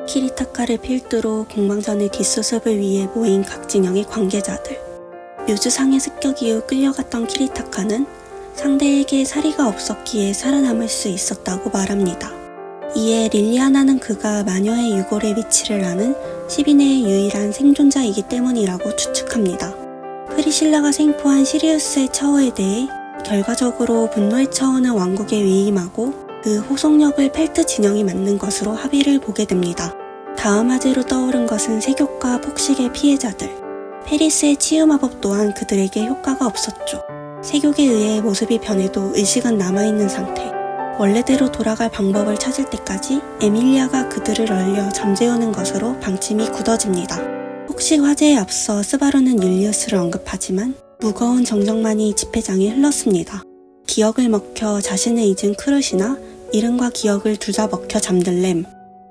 키리타카를 필두로 공방전의 뒷수습을 위해 모인 각 진영의 관계자들. 뮤즈상의 습격 이후 끌려갔던 키리타카는 상대에게 사리가 없었기에 살아남을 수 있었다고 말합니다. 이에 릴리아나는 그가 마녀의 유골의 위치를 아는 10인의 유일한 생존자이기 때문이라고 추측합니다. 프리실라가 생포한 시리우스의 처우에 대해 결과적으로 분노의 처우는 왕국에 위임하고 그 호송력을 펠트 진영이 맡는 것으로 합의를 보게 됩니다. 다음 화제로 떠오른 것은 세욕과 폭식의 피해자들. 페리스의 치유 마법 또한 그들에게 효과가 없었죠. 세욕에 의해 모습이 변해도 의식은 남아있는 상태. 원래대로 돌아갈 방법을 찾을 때까지 에밀리아가 그들을 얼려 잠재우는 것으로 방침이 굳어집니다. 폭식 화제에 앞서 스바루는 율리우스를 언급하지만 무거운 정적만이 지폐장에 흘렀습니다. 기억을 먹혀 자신을 잊은 크룻이나 이름과 기억을 둘 다 먹혀 잠든 램.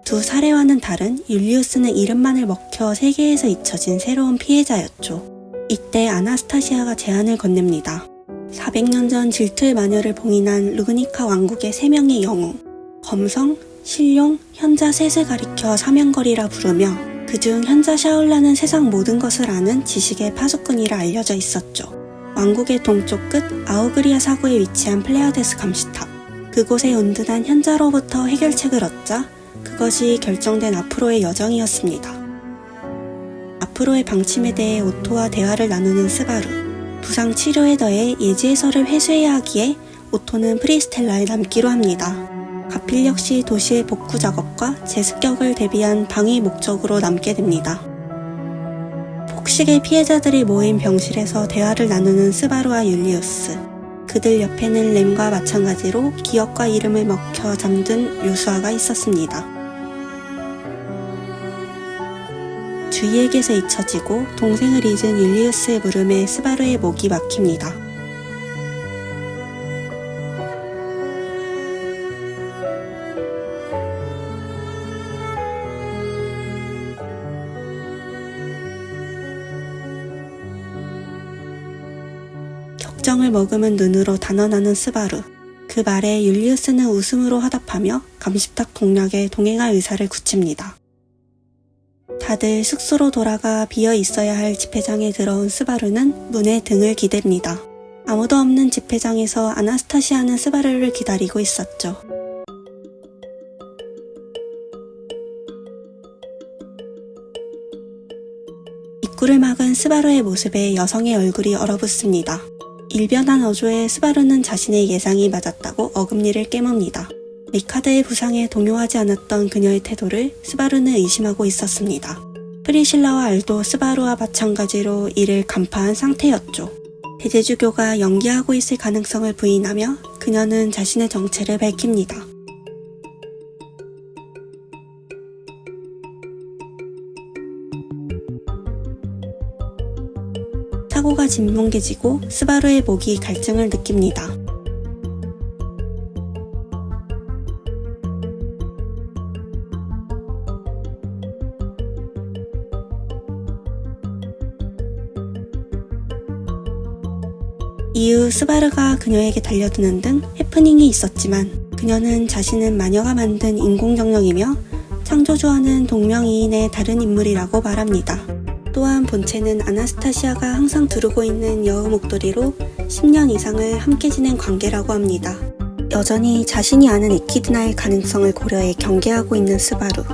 두 사례와는 다른 율리우스는 이름만을 먹혀 세계에서 잊혀진 새로운 피해자였죠. 이때 아나스타시아가 제안을 건넵니다. 400년 전 질투의 마녀를 봉인한 루그니카 왕국의 3명의 영웅, 검성, 신룡, 현자 셋을 가리켜 사명거리라 부르며 그중 현자 샤울라는 세상 모든 것을 아는 지식의 파수꾼이라 알려져 있었죠. 왕국의 동쪽 끝 아우그리아 사구에 위치한 플레아데스 감시탑. 그곳에 은둔한 현자로부터 해결책을 얻자 그것이 결정된 앞으로의 여정이었습니다. 앞으로의 방침에 대해 오토와 대화를 나누는 스바루. 부상 치료에 더해 예지 해설을 회수해야 하기에 오토는 프리스텔라에 남기로 합니다. 가필 역시 도시의 복구 작업과 재습격을 대비한 방위 목적으로 남게 됩니다. 폭식의 피해자들이 모인 병실에서 대화를 나누는 스바루와 율리우스. 그들 옆에는 램과 마찬가지로 기억과 이름을 먹혀 잠든 요수아가 있었습니다. 주위에게서 잊혀지고 동생을 잊은 율리우스의 물음에 스바루의 목이 막힙니다. 격정을 머금은 눈으로 단언하는 스바루. 그 말에 율리우스는 웃음으로 화답하며 감시탑 동력에 동행할 의사를 굳힙니다. 다들 숙소로 돌아가 비어 있어야 할 집회장에 들어온 스바루는 문에 등을 기댑니다. 아무도 없는 집회장에서 아나스타시아는 스바루를 기다리고 있었죠. 입구를 막은 스바루의 모습에 여성의 얼굴이 얼어붙습니다. 일변한 어조에 스바루는 자신의 예상이 맞았다고 어금니를 깨뭅니다. 리카드의 부상에 동요하지 않았던 그녀의 태도를 스바루는 의심하고 있었습니다. 프리실라와 알도 스바루와 마찬가지로 이를 간파한 상태였죠. 대제주교가 연기하고 있을 가능성을 부인하며 그녀는 자신의 정체를 밝힙니다. 사고가 진뭉개지고 스바루의 목이 갈증을 느낍니다. 이후 스바루가 그녀에게 달려드는 등 해프닝이 있었지만 그녀는 자신은 마녀가 만든 인공정령이며 창조주와는 동명이인의 다른 인물이라고 말합니다. 또한 본체는 아나스타시아가 항상 두르고 있는 여우 목도리로 10년 이상을 함께 지낸 관계라고 합니다. 여전히 자신이 아는 에키드나의 가능성을 고려해 경계하고 있는 스바루.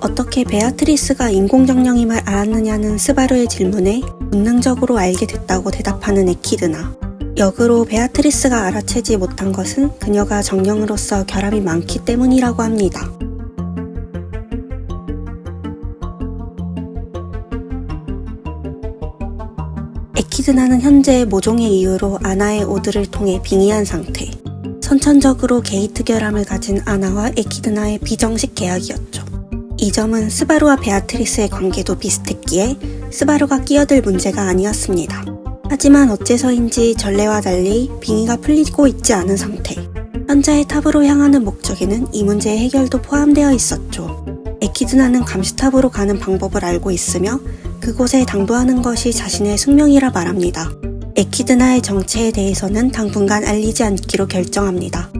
어떻게 베아트리스가 인공정령임을 알았느냐는 스바루의 질문에 본능적으로 알게 됐다고 대답하는 에키드나. 역으로 베아트리스가 알아채지 못한 것은 그녀가 정령으로서 결함이 많기 때문이라고 합니다. 에키드나는 현재 모종의 이유로 아나의 오드를 통해 빙의한 상태. 선천적으로 게이트 결함을 가진 아나와 에키드나의 비정식 계약이었죠. 이 점은 스바루와 베아트리스의 관계도 비슷했기에 스바루가 끼어들 문제가 아니었습니다. 하지만 어째서인지 전례와 달리 빙의가 풀리고 있지 않은 상태. 현자의 탑으로 향하는 목적에는 이 문제의 해결도 포함되어 있었죠. 에키드나는 감시탑으로 가는 방법을 알고 있으며 그곳에 당도하는 것이 자신의 숙명이라 말합니다. 에키드나의 정체에 대해서는 당분간 알리지 않기로 결정합니다.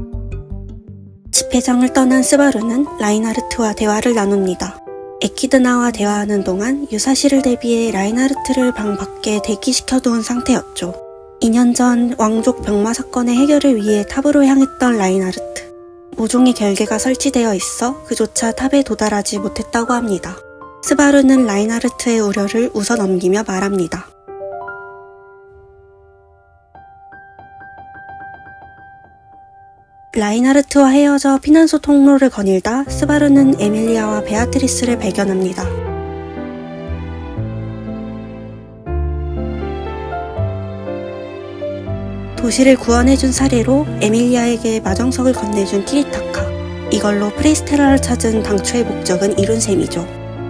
집회장을 떠난 스바루는 라인하르트와 대화를 나눕니다. 에키드나와 대화하는 동안 유사시를 대비해 라인하르트를 방 밖에 대기시켜둔 상태였죠. 2년 전 왕족 병마 사건의 해결을 위해 탑으로 향했던 라인하르트. 모종의 결계가 설치되어 있어 그조차 탑에 도달하지 못했다고 합니다. 스바루는 라인하르트의 우려를 웃어넘기며 말합니다. 라인하르트와 헤어져 피난소 통로를 거닐다 스바루는 에밀리아와 베아트리스를 발견합니다. 도시를 구원해준 사례로 에밀리아에게 마정석을 건네준 키리타카. 이걸로 프리스텔라를 찾은 당초의 목적은 이룬 셈이죠.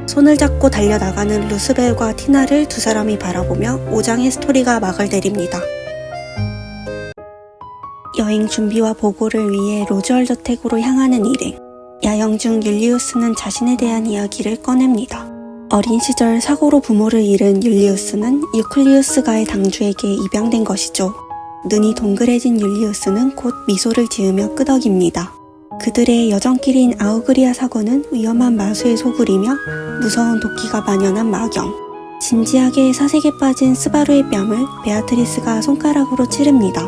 손을 잡고 달려나가는 루스벨과 티나를 두 사람이 바라보며 5장의 스토리가 막을 내립니다. 여행 준비와 보고를 위해 로즈월 저택으로 향하는 일행. 야영 중 율리우스는 자신에 대한 이야기를 꺼냅니다. 어린 시절 사고로 부모를 잃은 율리우스는 유클리우스가의 당주에게 입양된 것이죠. 눈이 동그래진 율리우스는 곧 미소를 지으며 끄덕입니다. 그들의 여정길인 아우그리아 사고는 위험한 마수에 소굴이며 무서운 도끼가 만연한 마경. 진지하게 사색에 빠진 스바루의 뺨을 베아트리스가 손가락으로 찌릅니다.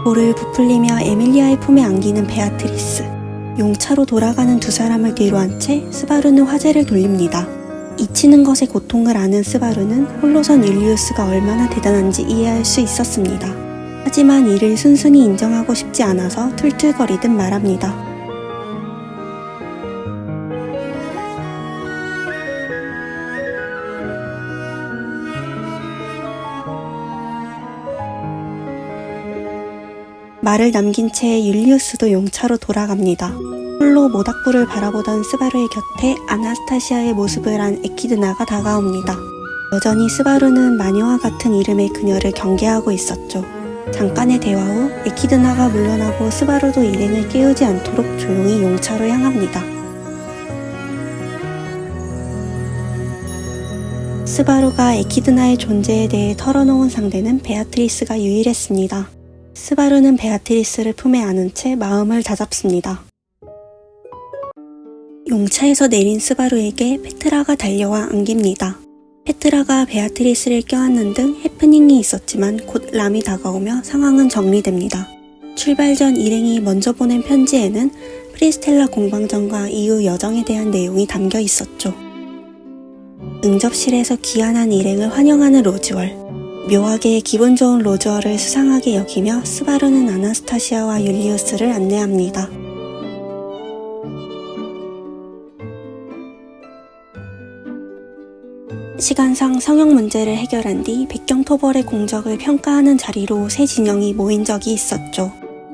볼을 부풀리며 에밀리아의 품에 안기는 베아트리스. 용차로 돌아가는 두 사람을 뒤로 한 채 스바루는 화제를 돌립니다. 잊히는 것의 고통을 아는 스바루는 홀로선 율리우스가 얼마나 대단한지 이해할 수 있었습니다. 하지만 이를 순순히 인정하고 싶지 않아서 툴툴거리듯 말합니다. 말을 남긴 채 율리우스도 용차로 돌아갑니다. 홀로 모닥불을 바라보던 스바루의 곁에 아나스타시아의 모습을 한 에키드나가 다가옵니다. 여전히 스바루는 마녀와 같은 이름의 그녀를 경계하고 있었죠. 잠깐의 대화 후 에키드나가 물러나고 스바루도 일행을 깨우지 않도록 조용히 용차로 향합니다. 스바루가 에키드나의 존재에 대해 털어놓은 상대는 베아트리스가 유일했습니다. 스바루는 베아트리스를 품에 안은 채 마음을 다잡습니다. 용차에서 내린 스바루에게 페트라가 달려와 안깁니다. 페트라가 베아트리스를 껴안는 등 해프닝이 있었지만 곧 람이 다가오며 상황은 정리됩니다. 출발 전 일행이 먼저 보낸 편지에는 프리스텔라 공방전과 이후 여정에 대한 내용이 담겨 있었죠. 응접실에서 귀환한 일행을 환영하는 로즈월. 묘하게 기분 좋은 로즈월을 수상하게 여기며 스바루는 아나스타시아와 율리우스를 안내합니다. 시간상 성형 문제를 해결한 뒤 백경토벌의 공적을 평가하는 자리로 세 진영이 모인 적이 있었죠.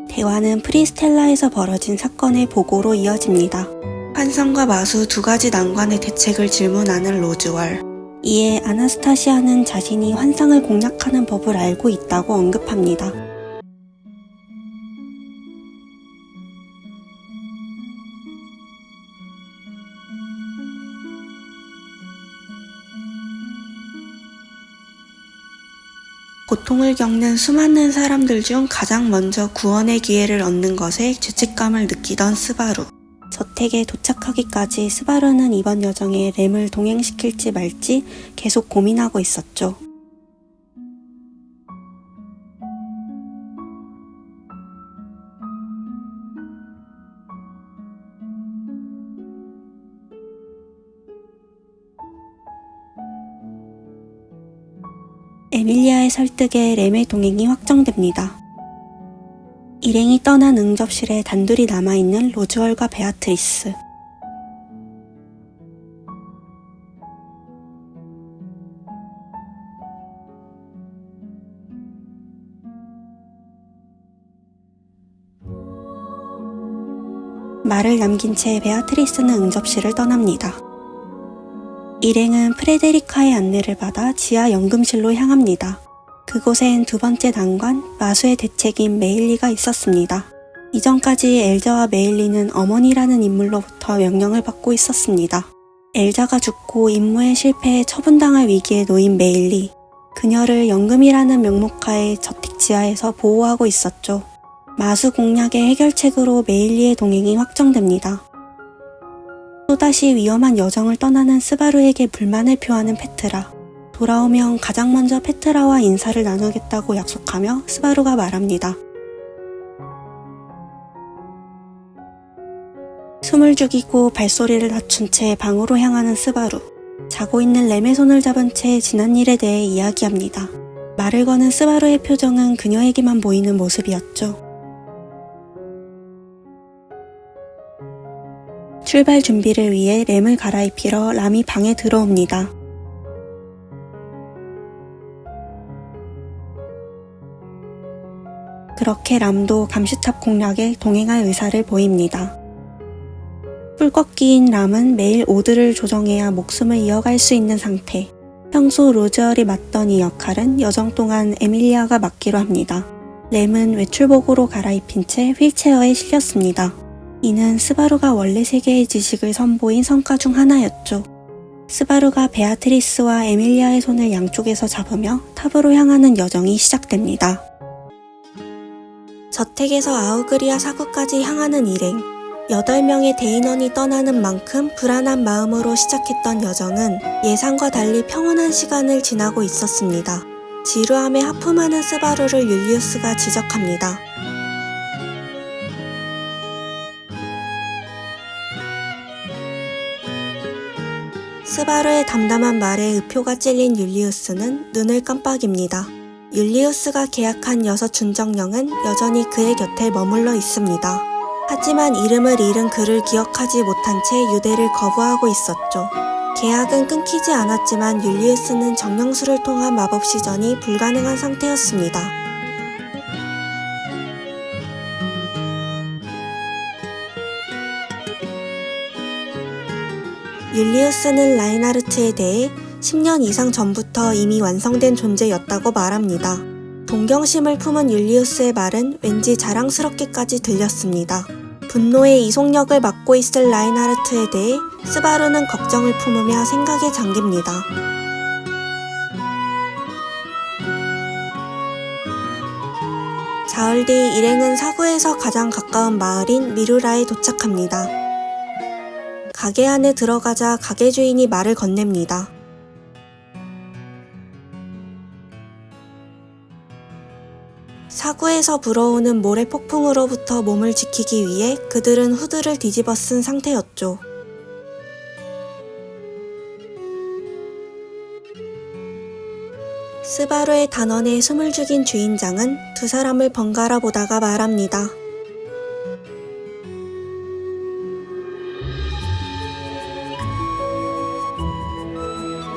대화는 프리스텔라에서 벌어진 사건의 보고로 이어집니다. 환상과 마수 두 가지 난관의 대책을 질문하는 로즈월. 이에 아나스타시아는 자신이 환상을 공략하는 법을 알고 있다고 언급합니다. 고통을 겪는 수많은 사람들 중 가장 먼저 구원의 기회를 얻는 것에 죄책감을 느끼던 스바루. 저택에 도착하기까지 스바루는 이번 여정에 램을 동행시킬지 말지 계속 고민하고 있었죠. 에밀리아의 설득에 램의 동행이 확정됩니다. 일행이 떠난 응접실에 단둘이 남아있는 로즈월과 베아트리스. 말을 남긴 채 베아트리스는 응접실을 떠납니다. 일행은 프레데리카의 안내를 받아 지하 연금실로 향합니다. 그곳엔 두 번째 난관, 마수의 대책인 메일리가 있었습니다. 이전까지 엘자와 메일리는 어머니라는 인물로부터 명령을 받고 있었습니다. 엘자가 죽고 임무에 실패해 처분당할 위기에 놓인 메일리. 그녀를 연금이라는 명목하에 저택 지하에서 보호하고 있었죠. 마수 공략의 해결책으로 메일리의 동행이 확정됩니다. 또다시 위험한 여정을 떠나는 스바루에게 불만을 표하는 페트라. 돌아오면 가장 먼저 페트라와 인사를 나누겠다고 약속하며 스바루가 말합니다. 숨을 죽이고 발소리를 낮춘 채 방으로 향하는 스바루. 자고 있는 램의 손을 잡은 채 지난 일에 대해 이야기합니다. 말을 거는 스바루의 표정은 그녀에게만 보이는 모습이었죠. 출발 준비를 위해 램을 갈아입히러 람이 방에 들어옵니다. 그렇게 람도 감시탑 공략에 동행할 의사를 보입니다. 뿔꺾이인 람은 매일 오드를 조정해야 목숨을 이어갈 수 있는 상태. 평소 로즈얼이 맡던 이 역할은 여정 동안 에밀리아가 맡기로 합니다. 램은 외출복으로 갈아입힌 채 휠체어에 실렸습니다. 이는 스바루가 원래 세계의 지식을 선보인 성과 중 하나였죠. 스바루가 베아트리스와 에밀리아의 손을 양쪽에서 잡으며 탑으로 향하는 여정이 시작됩니다. 저택에서 아우그리아 사구까지 향하는 일행. 8명의 대인원이 떠나는 만큼 불안한 마음으로 시작했던 여정은 예상과 달리 평온한 시간을 지나고 있었습니다. 지루함에 하품하는 스바루를 율리우스가 지적합니다. 스바루의 담담한 말에 의표가 찔린 율리우스는 눈을 깜빡입니다. 율리우스가 계약한 6 준정령은 여전히 그의 곁에 머물러 있습니다. 하지만 이름을 잃은 그를 기억하지 못한 채 유대를 거부하고 있었죠. 계약은 끊기지 않았지만 율리우스는 정령수를 통한 마법 시전이 불가능한 상태였습니다. 율리우스는 라인하르트에 대해 10년 이상 전부터 이미 완성된 존재였다고 말합니다. 동경심을 품은 율리우스의 말은 왠지 자랑스럽게까지 들렸습니다. 분노의 이속력을 맡고 있을 라인하르트에 대해 스바루는 걱정을 품으며 생각에 잠깁니다. 사흘 뒤 일행은 사구에서 가장 가까운 마을인 미루라에 도착합니다. 가게 안에 들어가자 가게 주인이 말을 건넵니다. 사구에서 불어오는 모래 폭풍으로부터 몸을 지키기 위해 그들은 후드를 뒤집어 쓴 상태였죠. 스바루의 단언에 숨을 죽인 주인장은 두 사람을 번갈아 보다가 말합니다.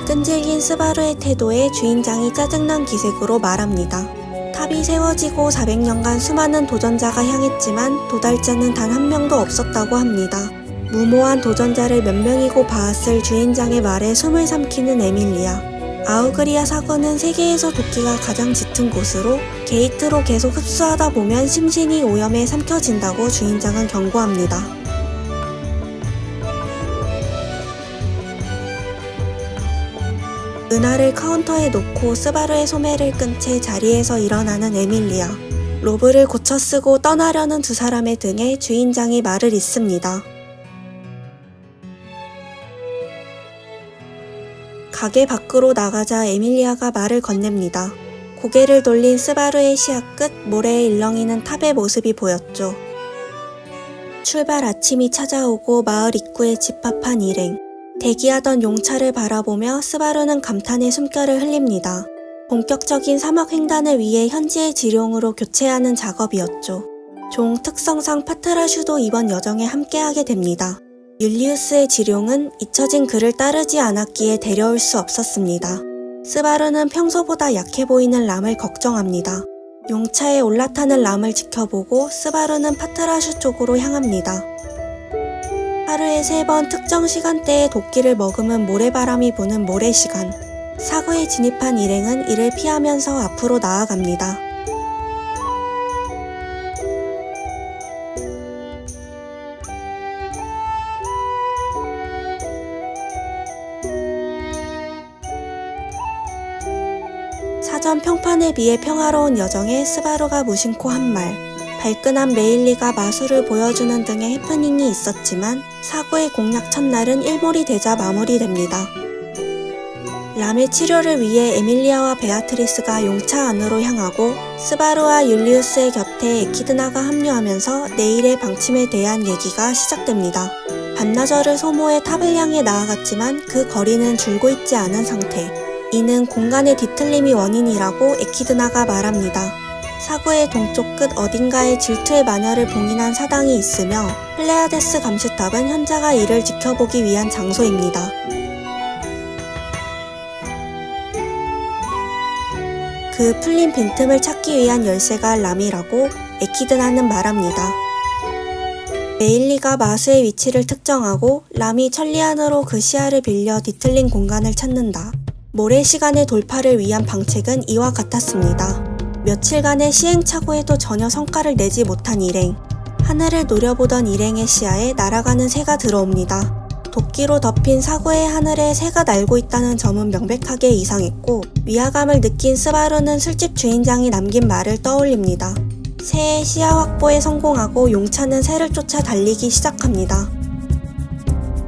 끈질긴 스바루의 태도에 주인장이 짜증난 기색으로 말합니다. 탑이 세워지고 400년간 수많은 도전자가 향했지만 도달자는 단 한 명도 없었다고 합니다. 무모한 도전자를 몇 명이고 봐왔을 주인장의 말에 숨을 삼키는 에밀리아. 아우그리아 사구는 세계에서 도끼가 가장 짙은 곳으로 게이트로 계속 흡수하다 보면 심신이 오염에 삼켜진다고 주인장은 경고합니다. 은하를 카운터에 놓고 스바루의 소매를 끈 채 자리에서 일어나는 에밀리아. 로브를 고쳐 쓰고 떠나려는 두 사람의 등에 주인장이 말을 잇습니다. 가게 밖으로 나가자 에밀리아가 말을 건넵니다. 고개를 돌린 스바루의 시야 끝 모래에 일렁이는 탑의 모습이 보였죠. 출발 아침이 찾아오고 마을 입구에 집합한 일행. 대기하던 용차를 바라보며 스바루는 감탄의 숨결을 흘립니다. 본격적인 사막 횡단을 위해 현지의 지룡으로 교체하는 작업이었죠. 종 특성상 파트라슈도 이번 여정에 함께하게 됩니다. 율리우스의 지룡은 잊혀진 그를 따르지 않았기에 데려올 수 없었습니다. 스바루는 평소보다 약해 보이는 람을 걱정합니다. 용차에 올라타는 람을 지켜보고 스바루는 파트라슈 쪽으로 향합니다. 하루에 3번 특정 시간대에 도끼를 머금은 모래바람이 부는 모래시간. 사구에 진입한 일행은 이를 피하면서 앞으로 나아갑니다. 사전 평판에 비해 평화로운 여정에 스바루가 무심코 한 말, 발끈한 메일리가 마술을 보여주는 등의 해프닝이 있었지만 사고의 공략 첫날은 일몰이 되자 마무리됩니다. 람의 치료를 위해 에밀리아와 베아트리스가 용차 안으로 향하고 스바루와 율리우스의 곁에 에키드나가 합류하면서 내일의 방침에 대한 얘기가 시작됩니다. 반나절을 소모해 탑을 향해 나아갔지만 그 거리는 줄고 있지 않은 상태. 이는 공간의 뒤틀림이 원인이라고 에키드나가 말합니다. 사구의 동쪽 끝 어딘가에 질투의 마녀를 봉인한 사당이 있으며 플레아데스 감시탑은 현자가 이를 지켜보기 위한 장소입니다. 그 풀린 빈틈을 찾기 위한 열쇠가 람이라고 에키드나는 말합니다. 메일리가 마수의 위치를 특정하고 람이 천리안으로 그 시야를 빌려 뒤틀린 공간을 찾는다. 모래시간의 돌파를 위한 방책은 이와 같았습니다. 며칠간의 시행착오에도 전혀 성과를 내지 못한 일행. 하늘을 노려보던 일행의 시야에 날아가는 새가 들어옵니다. 도끼로 덮인 사구의 하늘에 새가 날고 있다는 점은 명백하게 이상했고 위화감을 느낀 스바루는 술집 주인장이 남긴 말을 떠올립니다. 새의 시야 확보에 성공하고 용차는 새를 쫓아 달리기 시작합니다.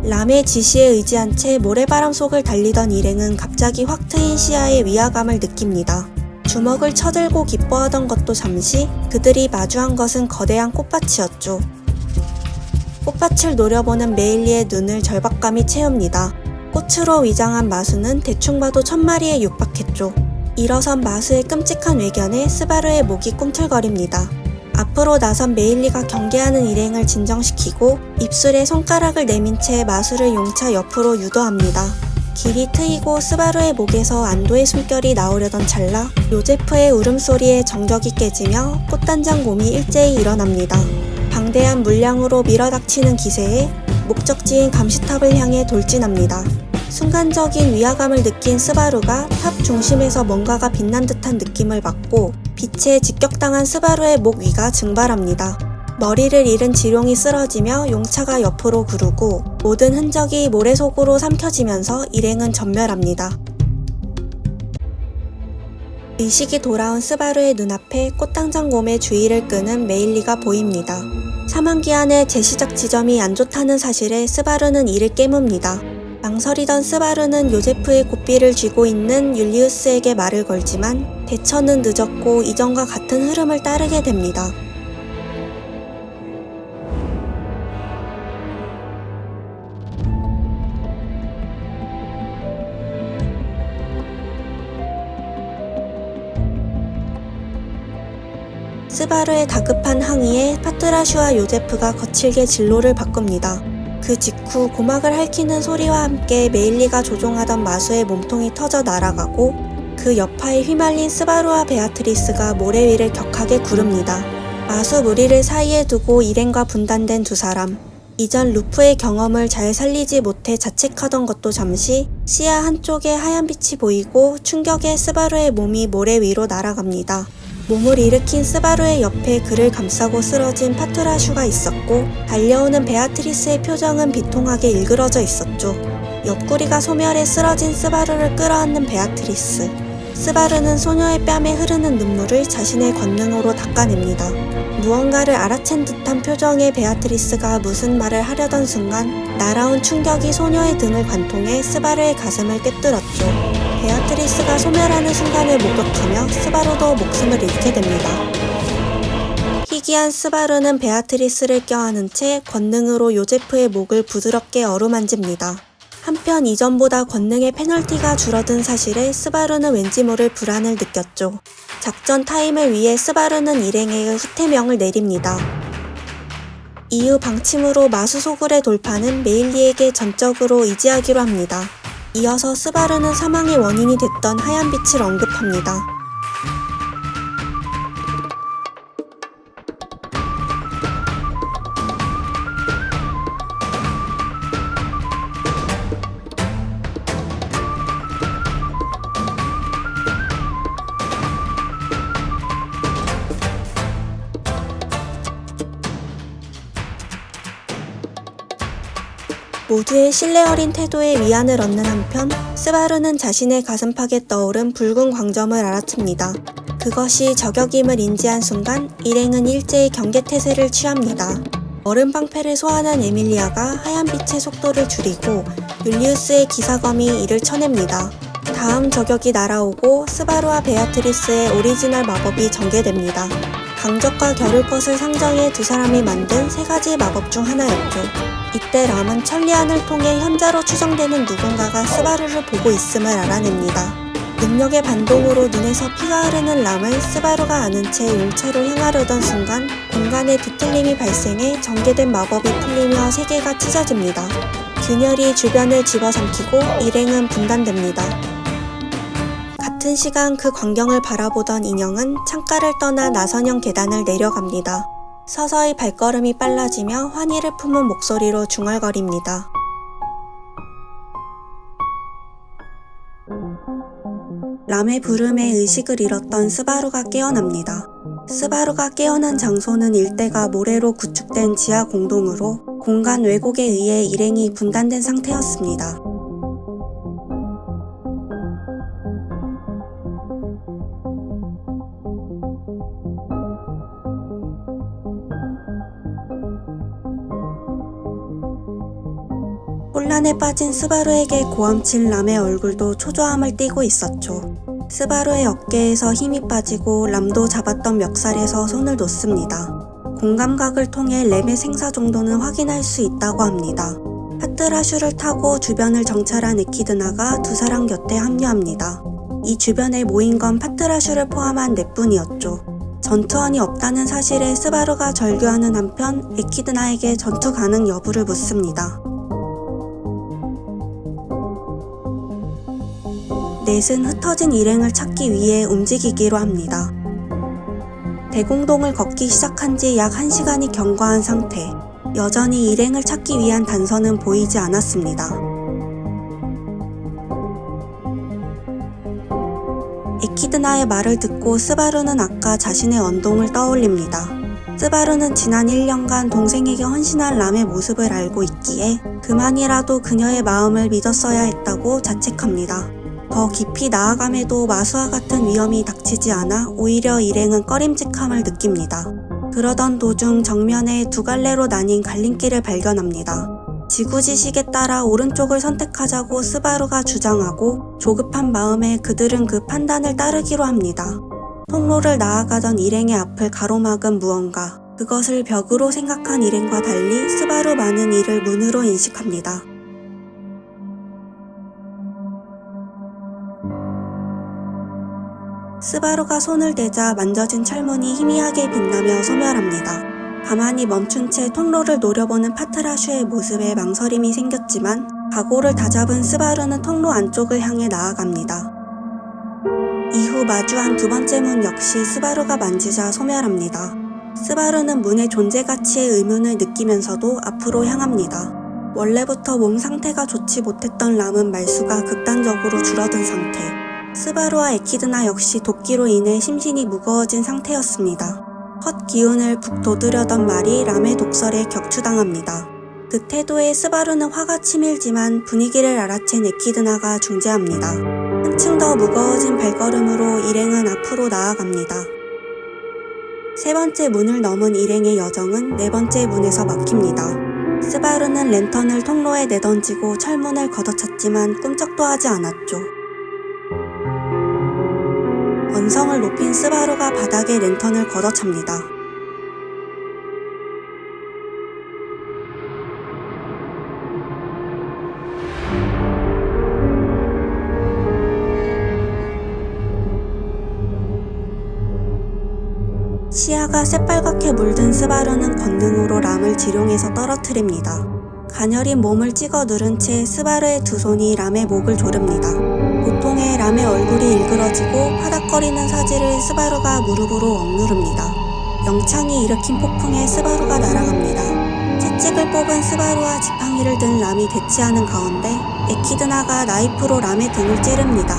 람의 지시에 의지한 채 모래바람 속을 달리던 일행은 갑자기 확 트인 시야에 위화감을 느낍니다. 주먹을 쳐들고 기뻐하던 것도 잠시 그들이 마주한 것은 거대한 꽃밭이었죠. 꽃밭을 노려보는 메일리의 눈을 절박감이 채웁니다. 꽃으로 위장한 마수는 대충 봐도 1000마리에 육박했죠. 일어선 마수의 끔찍한 외견에 스바루의 목이 꿈틀거립니다. 앞으로 나선 메일리가 경계하는 일행을 진정시키고 입술에 손가락을 내민 채 마수를 용차 옆으로 유도합니다. 길이 트이고 스바루의 목에서 안도의 숨결이 나오려던 찰나 요제프의 울음소리에 정적이 깨지며 꽃단장 곰이 일제히 일어납니다. 방대한 물량으로 밀어닥치는 기세에 목적지인 감시탑을 향해 돌진합니다. 순간적인 위화감을 느낀 스바루가 탑 중심에서 뭔가가 빛난 듯한 느낌을 받고 빛에 직격당한 스바루의 목 위가 증발합니다. 머리를 잃은 지룡이 쓰러지며 용차가 옆으로 구르고 모든 흔적이 모래 속으로 삼켜지면서 일행은 전멸합니다. 의식이 돌아온 스바루의 눈앞에 꽃당장곰의 주의를 끄는 메일리가 보입니다. 사망기한의 재시작 지점이 안 좋다는 사실에 스바루는 이를 깨뭅니다. 망설이던 스바루는 요제프의 고삐를 쥐고 있는 율리우스에게 말을 걸지만 대처는 늦었고 이전과 같은 흐름을 따르게 됩니다. 스바루의 다급한 항의에 파트라슈와 요제프가 거칠게 진로를 바꿉니다. 그 직후 고막을 핥히는 소리와 함께 메일리가 조종하던 마수의 몸통이 터져 날아가고 그 여파에 휘말린 스바루와 베아트리스가 모래 위를 격하게 구릅니다. 마수 무리를 사이에 두고 일행과 분단된 두 사람. 이전 루프의 경험을 잘 살리지 못해 자책하던 것도 잠시 시야 한쪽에 하얀 빛이 보이고 충격에 스바루의 몸이 모래 위로 날아갑니다. 몸을 일으킨 스바루의 옆에 그를 감싸고 쓰러진 파트라슈가 있었고 달려오는 베아트리스의 표정은 비통하게 일그러져 있었죠. 옆구리가 소멸해 쓰러진 스바루를 끌어안는 베아트리스. 스바루는 소녀의 뺨에 흐르는 눈물을 자신의 권능으로 닦아냅니다. 무언가를 알아챈 듯한 표정의 베아트리스가 무슨 말을 하려던 순간 날아온 충격이 소녀의 등을 관통해 스바루의 가슴을 꿰뚫었죠. 베아트리스가 소멸하는 순간을 목격하며 스바루도 목숨을 잃게 됩니다. 희귀한 스바루는 베아트리스를 껴안은 채 권능으로 요제프의 목을 부드럽게 어루만집니다. 한편 이전보다 권능의 페널티가 줄어든 사실에 스바루는 왠지 모를 불안을 느꼈죠. 작전 타임을 위해 스바루는 일행에게 후퇴명을 내립니다. 이후 방침으로 마수소굴의 돌파는 메일리에게 전적으로 의지하기로 합니다. 이어서 스바루는 사망의 원인이 됐던 하얀 빛을 언급합니다. 모두의 신뢰 어린 태도에 위안을 얻는 한편 스바루는 자신의 가슴팍에 떠오른 붉은 광점을 알아챕니다. 그것이 저격임을 인지한 순간 일행은 일제히 경계태세를 취합니다. 얼음 방패를 소환한 에밀리아가 하얀 빛의 속도를 줄이고 율리우스의 기사검이 이를 쳐냅니다. 다음 저격이 날아오고 스바루와 베아트리스의 오리지널 마법이 전개됩니다. 강적과 겨룰 것을 상정해 두 사람이 만든 세 가지 마법 중 하나였죠. 이때 람은 천리안을 통해 현자로 추정되는 누군가가 스바루를 보고 있음을 알아냅니다. 능력의 반동으로 눈에서 피가 흐르는 람을 스바루가 아는 채 용체로 향하려던 순간 공간에 뒤틀림이 발생해 전개된 마법이 풀리며 세계가 찢어집니다. 균열이 주변을 집어삼키고 일행은 분단됩니다. 같은 시간 그 광경을 바라보던 인형은 창가를 떠나 나선형 계단을 내려갑니다. 서서히 발걸음이 빨라지며 환희를 품은 목소리로 중얼거립니다. 람의 부름에 의식을 잃었던 스바루가 깨어납니다. 스바루가 깨어난 장소는 일대가 모래로 구축된 지하 공동으로 공간 왜곡에 의해 일행이 분단된 상태였습니다. 혼란에 빠진 스바루에게 고함친 람의 얼굴도 초조함을 띠고 있었죠. 스바루의 어깨에서 힘이 빠지고 람도 잡았던 멱살에서 손을 놓습니다. 공감각을 통해 램의 생사 정도는 확인할 수 있다고 합니다. 파트라슈를 타고 주변을 정찰한 에키드나가 두 사람 곁에 합류합니다. 이 주변에 모인 건 파트라슈를 포함한 4분이었죠. 전투원이 없다는 사실에 스바루가 절규하는 한편 에키드나에게 전투 가능 여부를 묻습니다. 넷은 흩어진 일행을 찾기 위해 움직이기로 합니다. 대공동을 걷기 시작한 지 약 1시간이 경과한 상태. 여전히 일행을 찾기 위한 단서는 보이지 않았습니다. 에키드나의 말을 듣고 스바루는 아까 자신의 언동을 떠올립니다. 스바루는 지난 1년간 동생에게 헌신한 람의 모습을 알고 있기에 그만이라도 그녀의 마음을 믿었어야 했다고 자책합니다. 더 깊이 나아감에도 마수와 같은 위험이 닥치지 않아 오히려 일행은 꺼림직함을 느낍니다. 그러던 도중 정면에 두 갈래로 나뉜 갈림길을 발견합니다. 지구지식에 따라 오른쪽을 선택하자고 스바루가 주장하고 조급한 마음에 그들은 그 판단을 따르기로 합니다. 통로를 나아가던 일행의 앞을 가로막은 무언가. 그것을 벽으로 생각한 일행과 달리 스바루만은 이를 문으로 인식합니다. 스바루가 손을 대자 만져진 철문이 희미하게 빛나며 소멸합니다. 가만히 멈춘 채 통로를 노려보는 파트라슈의 모습에 망설임이 생겼지만 각오를 다잡은 스바루는 통로 안쪽을 향해 나아갑니다. 이후 마주한 두 번째 문 역시 스바루가 만지자 소멸합니다. 스바루는 문의 존재 가치의 의문을 느끼면서도 앞으로 향합니다. 원래부터 몸 상태가 좋지 못했던 람은 말수가 극단적으로 줄어든 상태. 스바루와 에키드나 역시 도끼로 인해 심신이 무거워진 상태였습니다. 헛 기운을 푹 돋으려던 말이 람의 독설에 격추당합니다. 그 태도에 스바루는 화가 치밀지만 분위기를 알아챈 에키드나가 중재합니다. 한층 더 무거워진 발걸음으로 일행은 앞으로 나아갑니다. 세 번째 문을 넘은 일행의 여정은 네 번째 문에서 막힙니다. 스바루는 랜턴을 통로에 내던지고 철문을 걷어찼지만 꿈쩍도 하지 않았죠. 원성을 높인 스바루가 바닥에 랜턴을 걷어찹니다. 시야가 새빨갛게 물든 스바루는 권능으로 람을 지룡에서 떨어뜨립니다. 가녀린 몸을 찍어 누른 채 스바루의 두 손이 람의 목을 조릅니다. 고통에 람의 얼굴이 일그러지고 파닥거리는 사지를 스바루가 무릎으로 억누릅니다. 영창이 일으킨 폭풍에 스바루가 날아갑니다. 채찍을 뽑은 스바루와 지팡이를 든 람이 대치하는 가운데 에키드나가 나이프로 람의 등을 찌릅니다.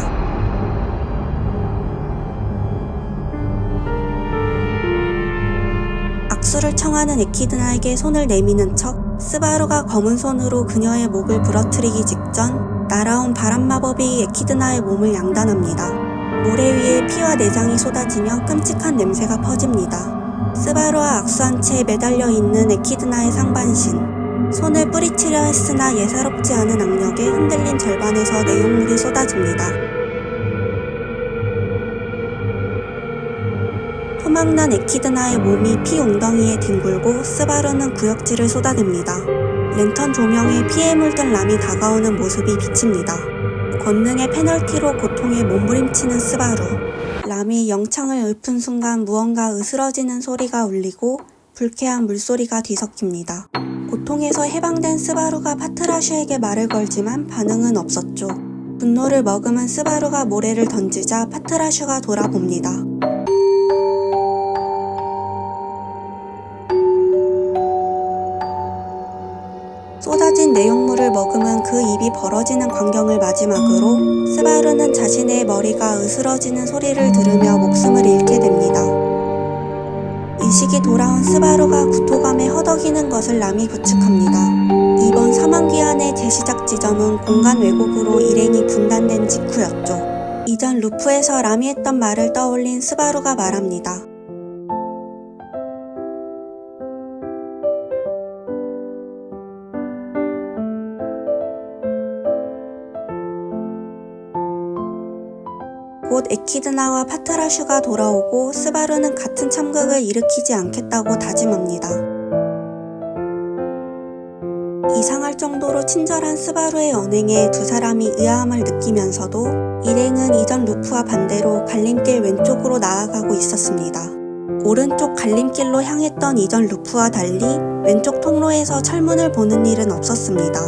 악수를 청하는 에키드나에게 손을 내미는 척 스바루가 검은 손으로 그녀의 목을 부러뜨리기 직전 날아온 바람 마법이 에키드나의 몸을 양단합니다. 모래 위에 피와 내장이 쏟아지며 끔찍한 냄새가 퍼집니다. 스바루와 악수한 채 매달려 있는 에키드나의 상반신. 손을 뿌리치려 했으나 예사롭지 않은 악력에 흔들린 절반에서 내용물이 쏟아집니다. 토막난 에키드나의 몸이 피 웅덩이에 뒹굴고 스바루는 구역질을 쏟아냅니다. 랜턴 조명에 피에 물든 람이 다가오는 모습이 비칩니다. 권능의 페널티로 고통에 몸부림치는 스바루. 람이 영창을 읊은 순간 무언가 으스러지는 소리가 울리고 불쾌한 물소리가 뒤섞입니다. 고통에서 해방된 스바루가 파트라슈에게 말을 걸지만 반응은 없었죠. 분노를 머금은 스바루가 모래를 던지자 파트라슈가 돌아봅니다. 쏟아진 내용물을 머금은 그 입이 벌어지는 광경을 마지막으로 스바루는 자신의 머리가 으스러지는 소리를 들으며 목숨을 잃게 됩니다. 의식이 돌아온 스바루가 구토감에 허덕이는 것을 람이 부축합니다. 이번 사망귀환의 재시작 지점은 공간 왜곡으로 일행이 분단된 직후였죠. 이전 루프에서 람이 했던 말을 떠올린 스바루가 말합니다. 곧 에키드나와 파트라슈가 돌아오고 스바루는 같은 참극을 일으키지 않겠다고 다짐합니다. 이상할 정도로 친절한 스바루의 언행에 두 사람이 의아함을 느끼면서도 일행은 이전 루프와 반대로 갈림길 왼쪽으로 나아가고 있었습니다. 오른쪽 갈림길로 향했던 이전 루프와 달리 왼쪽 통로에서 철문을 보는 일은 없었습니다.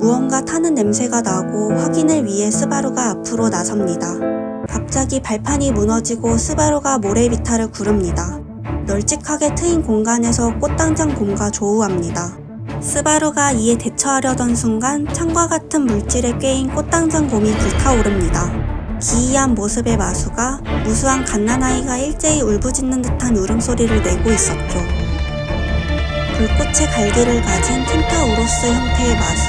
무언가 타는 냄새가 나고 확인을 위해 스바루가 앞으로 나섭니다. 갑자기 발판이 무너지고 스바루가 모래비탈을 구릅니다. 널찍하게 트인 공간에서 꽃당장 곰과 조우합니다. 스바루가 이에 대처하려던 순간 창과 같은 물질에 꿰인 꽃당장 곰이 불타오릅니다. 기이한 모습의 마수가 무수한 갓난아이가 일제히 울부짖는 듯한 울음소리를 내고 있었죠. 불꽃의 갈기를 가진 켄타우로스 형태의 마수.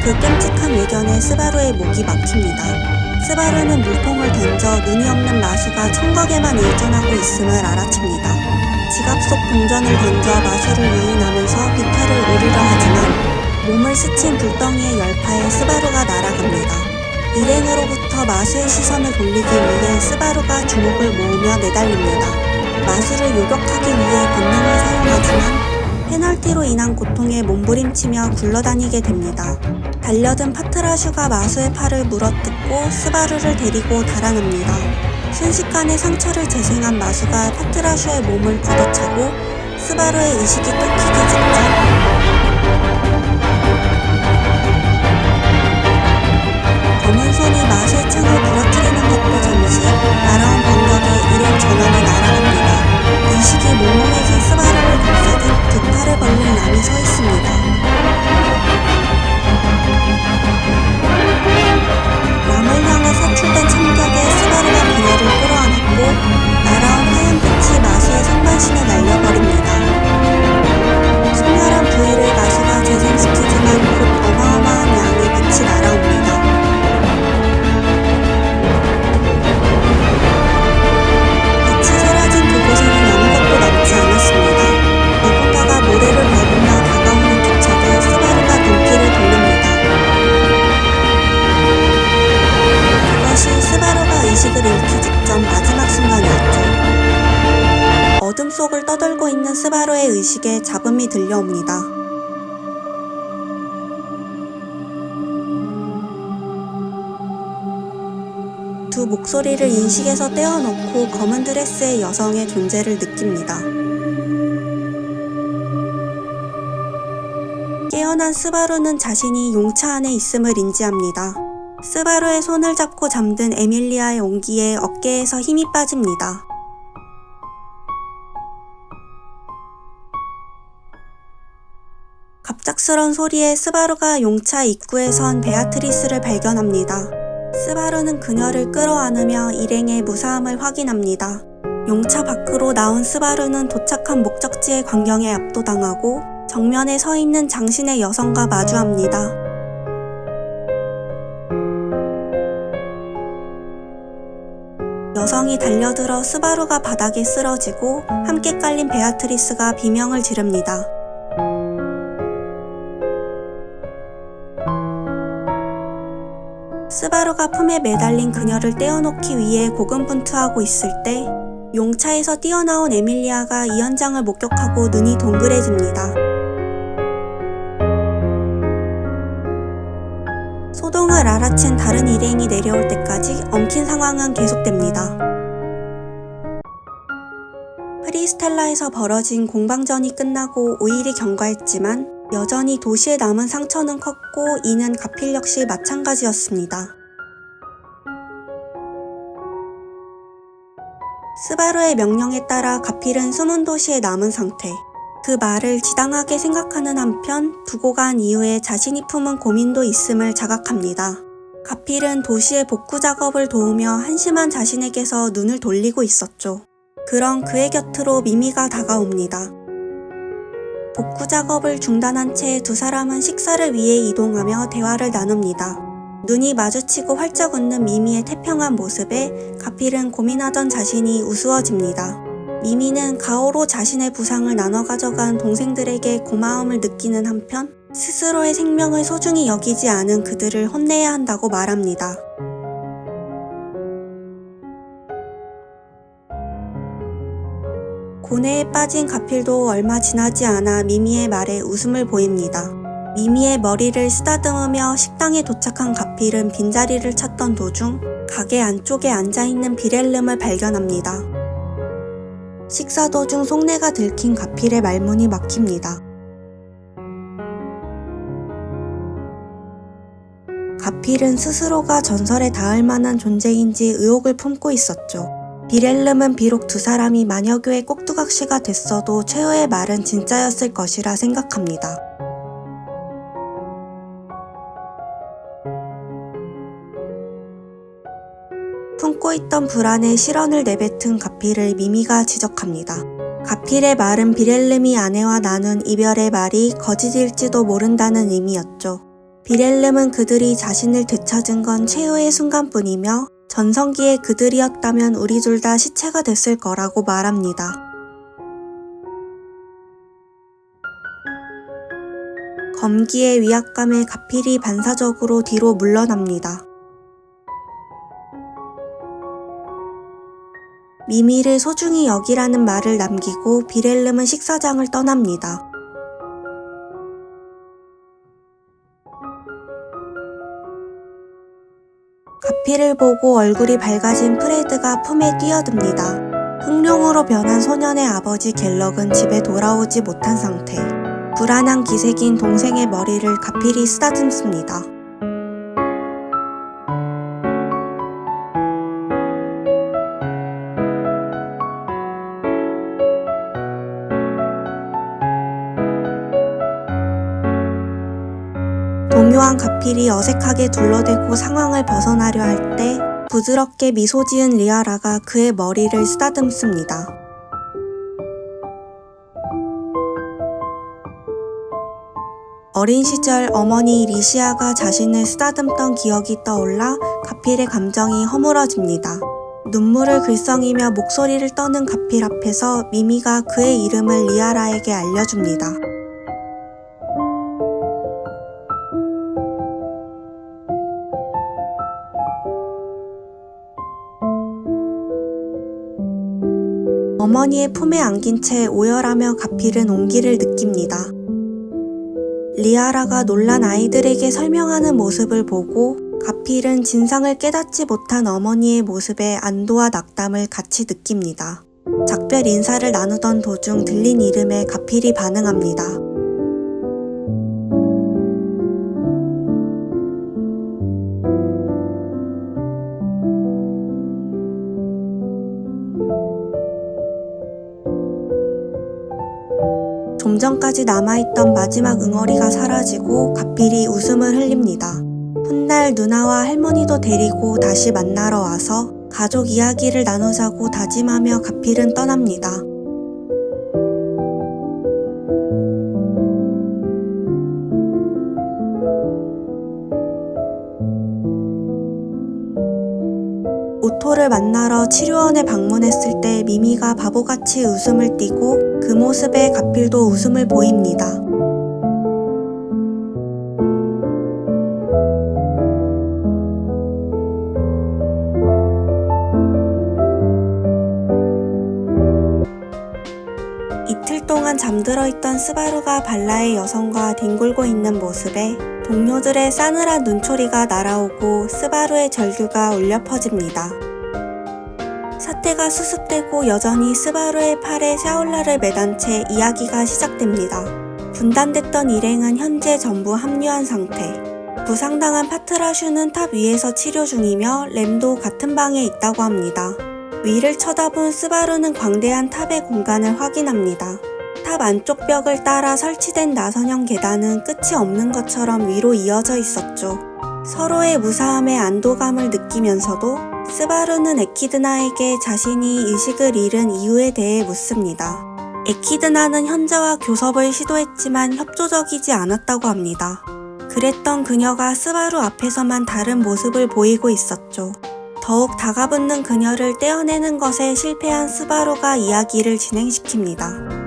그 끔찍한 외견에 스바루의 목이 막힙니다. 스바루는 물통을 던져 눈이 없는 마수가 천각에만 일존하고 있음을 알아챕니다. 지갑 속 동전을 던져 마수를 유인하면서 비탈을 오르려 하지만 몸을 스친 불덩이의 열파에 스바루가 날아갑니다. 일행으로부터 마수의 시선을 돌리기 위해 스바루가 주먹을 모으며 내달립니다. 마수를 요격하기 위해 본능을 사용하지만 페널티로 인한 고통에 몸부림치며 굴러다니게 됩니다. 달려든 파트라슈가 마수의 팔을 물어뜯고 스바루를 데리고 달아납니다. 순식간에 상처를 재생한 마수가 파트라슈의 몸을 걷어차고 스바루의 의식이 끊기기 직전 검은 손이 마수의 창을 부러뜨리는 것도 잠시 날아온 반격에 일행 전원이 날아갑니다. 의식이 몽롱해진 스바루를 감싸듯 두 팔을 벌린 람이 서 있습니다. 람을 향해 사출된 참격에 스바루가 그녀를 끌어안았고 날아온 하얀 빛이 마수의 상반신에 날려버립니다. 소멸한 부위를 마수가 재생시키지만 곧 어마어마한 양의 빛이 날아옵니다. 빛이 사라진 그곳에는 아무것도 남지 않았습니다. 누군가가 모래를 밟으며 다가오는 기척에 스바루가 눈길을 돌립니다. 그것이 스바루가 의식을 잃기 직전 마지막 순간이었죠. 어둠 속을 떠돌고 있는 스바루의 의식에 잡음이 들려옵니다. 두 목소리를 인식에서 떼어놓고 검은 드레스의 여성의 존재를 느낍니다. 깨어난 스바루는 자신이 용차 안에 있음을 인지합니다. 스바루의 손을 잡고 잠든 에밀리아의 온기에 어깨에서 힘이 빠집니다. 갑작스런 소리에 스바루가 용차 입구에 선 베아트리스를 발견합니다. 스바루는 그녀를 끌어안으며 일행의 무사함을 확인합니다. 용차 밖으로 나온 스바루는 도착한 목적지의 광경에 압도당하고 정면에 서 있는 장신의 여성과 마주합니다. 여성이 달려들어 스바루가 바닥에 쓰러지고 함께 깔린 베아트리스가 비명을 지릅니다. 스바루가 품에 매달린 그녀를 떼어놓기 위해 고군분투하고 있을 때 용차에서 뛰어나온 에밀리아가 이 현장을 목격하고 눈이 동그래집니다. 소동을 알아챈 다른 일행이 내려올 때까지 엉킨 상황은 계속됩니다. 프리스텔라에서 벌어진 공방전이 끝나고 5일이 경과했지만 여전히 도시에 남은 상처는 컸고 이는 가필 역시 마찬가지였습니다. 스바루의 명령에 따라 가필은 숨은 도시에 남은 상태. 그 말을 지당하게 생각하는 한편 두고 간 이후에 자신이 품은 고민도 있음을 자각합니다. 가필은 도시의 복구 작업을 도우며 한심한 자신에게서 눈을 돌리고 있었죠. 그런 그의 곁으로 미미가 다가옵니다. 복구 작업을 중단한 채 두 사람은 식사를 위해 이동하며 대화를 나눕니다. 눈이 마주치고 활짝 웃는 미미의 태평한 모습에 가필은 고민하던 자신이 우스워집니다. 미미는 가오로 자신의 부상을 나눠 가져간 동생들에게 고마움을 느끼는 한편 스스로의 생명을 소중히 여기지 않은 그들을 혼내야 한다고 말합니다. 고뇌에 빠진 가필도 얼마 지나지 않아 미미의 말에 웃음을 보입니다. 미미의 머리를 쓰다듬으며 식당에 도착한 가필은 빈자리를 찾던 도중 가게 안쪽에 앉아있는 비렐름을 발견합니다. 식사 도중 속내가 들킨 가필의 말문이 막힙니다. 가필은 스스로가 전설에 닿을 만한 존재인지 의혹을 품고 있었죠. 비렐름은 비록 두 사람이 마녀교의 꼭두각시가 됐어도 최후의 말은 진짜였을 것이라 생각합니다. 품고 있던 불안에 실언을 내뱉은 가필을 미미가 지적합니다. 가필의 말은 비렐름이 아내와 나눈 이별의 말이 거짓일지도 모른다는 의미였죠. 비렐름은 그들이 자신을 되찾은 건 최후의 순간뿐이며 전성기에 그들이었다면 우리 둘 다 시체가 됐을 거라고 말합니다. 검기의 위압감에 가필이 반사적으로 뒤로 물러납니다. 미미를 소중히 여기라는 말을 남기고 비렐름은 식사장을 떠납니다. 가필을 보고 얼굴이 밝아진 프레드가 품에 뛰어듭니다. 흑룡으로 변한 소년의 아버지 갤럭은 집에 돌아오지 못한 상태. 불안한 기색인 동생의 머리를 가필이 쓰다듬습니다. 동요한 가필이 어색하게 둘러대고 상황을 벗어나려 할 때 부드럽게 미소 지은 리아라가 그의 머리를 쓰다듬습니다. 어린 시절 어머니 리시아가 자신을 쓰다듬던 기억이 떠올라 가필의 감정이 허물어집니다. 눈물을 글썽이며 목소리를 떠는 가필 앞에서 미미가 그의 이름을 리아라에게 알려줍니다. 어머니의 품에 안긴 채 오열하며 가필은 온기를 느낍니다. 리아라가 놀란 아이들에게 설명하는 모습을 보고 가필은 진상을 깨닫지 못한 어머니의 모습에 안도와 낙담을 같이 느낍니다. 작별 인사를 나누던 도중 들린 이름에 가필이 반응합니다. 좀 전까지 남아있던 마지막 응어리가 사라지고 가필이 웃음을 흘립니다. 훗날 누나와 할머니도 데리고 다시 만나러 와서 가족 이야기를 나누자고 다짐하며 가필은 떠납니다. 스바루를 만나러 치료원에 방문했을 때 미미가 바보같이 웃음을 띠고 그 모습에 가필도 웃음을 보입니다. 이틀 동안 잠들어 있던 스바루가 발라의 여성과 뒹굴고 있는 모습에 동료들의 싸늘한 눈초리가 날아오고 스바루의 절규가 울려 퍼집니다. 사태가 수습되고 여전히 스바루의 팔에 샤올라를 매단 채 이야기가 시작됩니다. 분단됐던 일행은 현재 전부 합류한 상태. 부상당한 파트라슈는 탑 위에서 치료 중이며 램도 같은 방에 있다고 합니다. 위를 쳐다본 스바루는 광대한 탑의 공간을 확인합니다. 탑 안쪽 벽을 따라 설치된 나선형 계단은 끝이 없는 것처럼 위로 이어져 있었죠. 서로의 무사함에 안도감을 느끼면서도 스바루는 에키드나에게 자신이 의식을 잃은 이유에 대해 묻습니다. 에키드나는 현자와 교섭을 시도했지만 협조적이지 않았다고 합니다. 그랬던 그녀가 스바루 앞에서만 다른 모습을 보이고 있었죠. 더욱 다가붙는 그녀를 떼어내는 것에 실패한 스바루가 이야기를 진행시킵니다.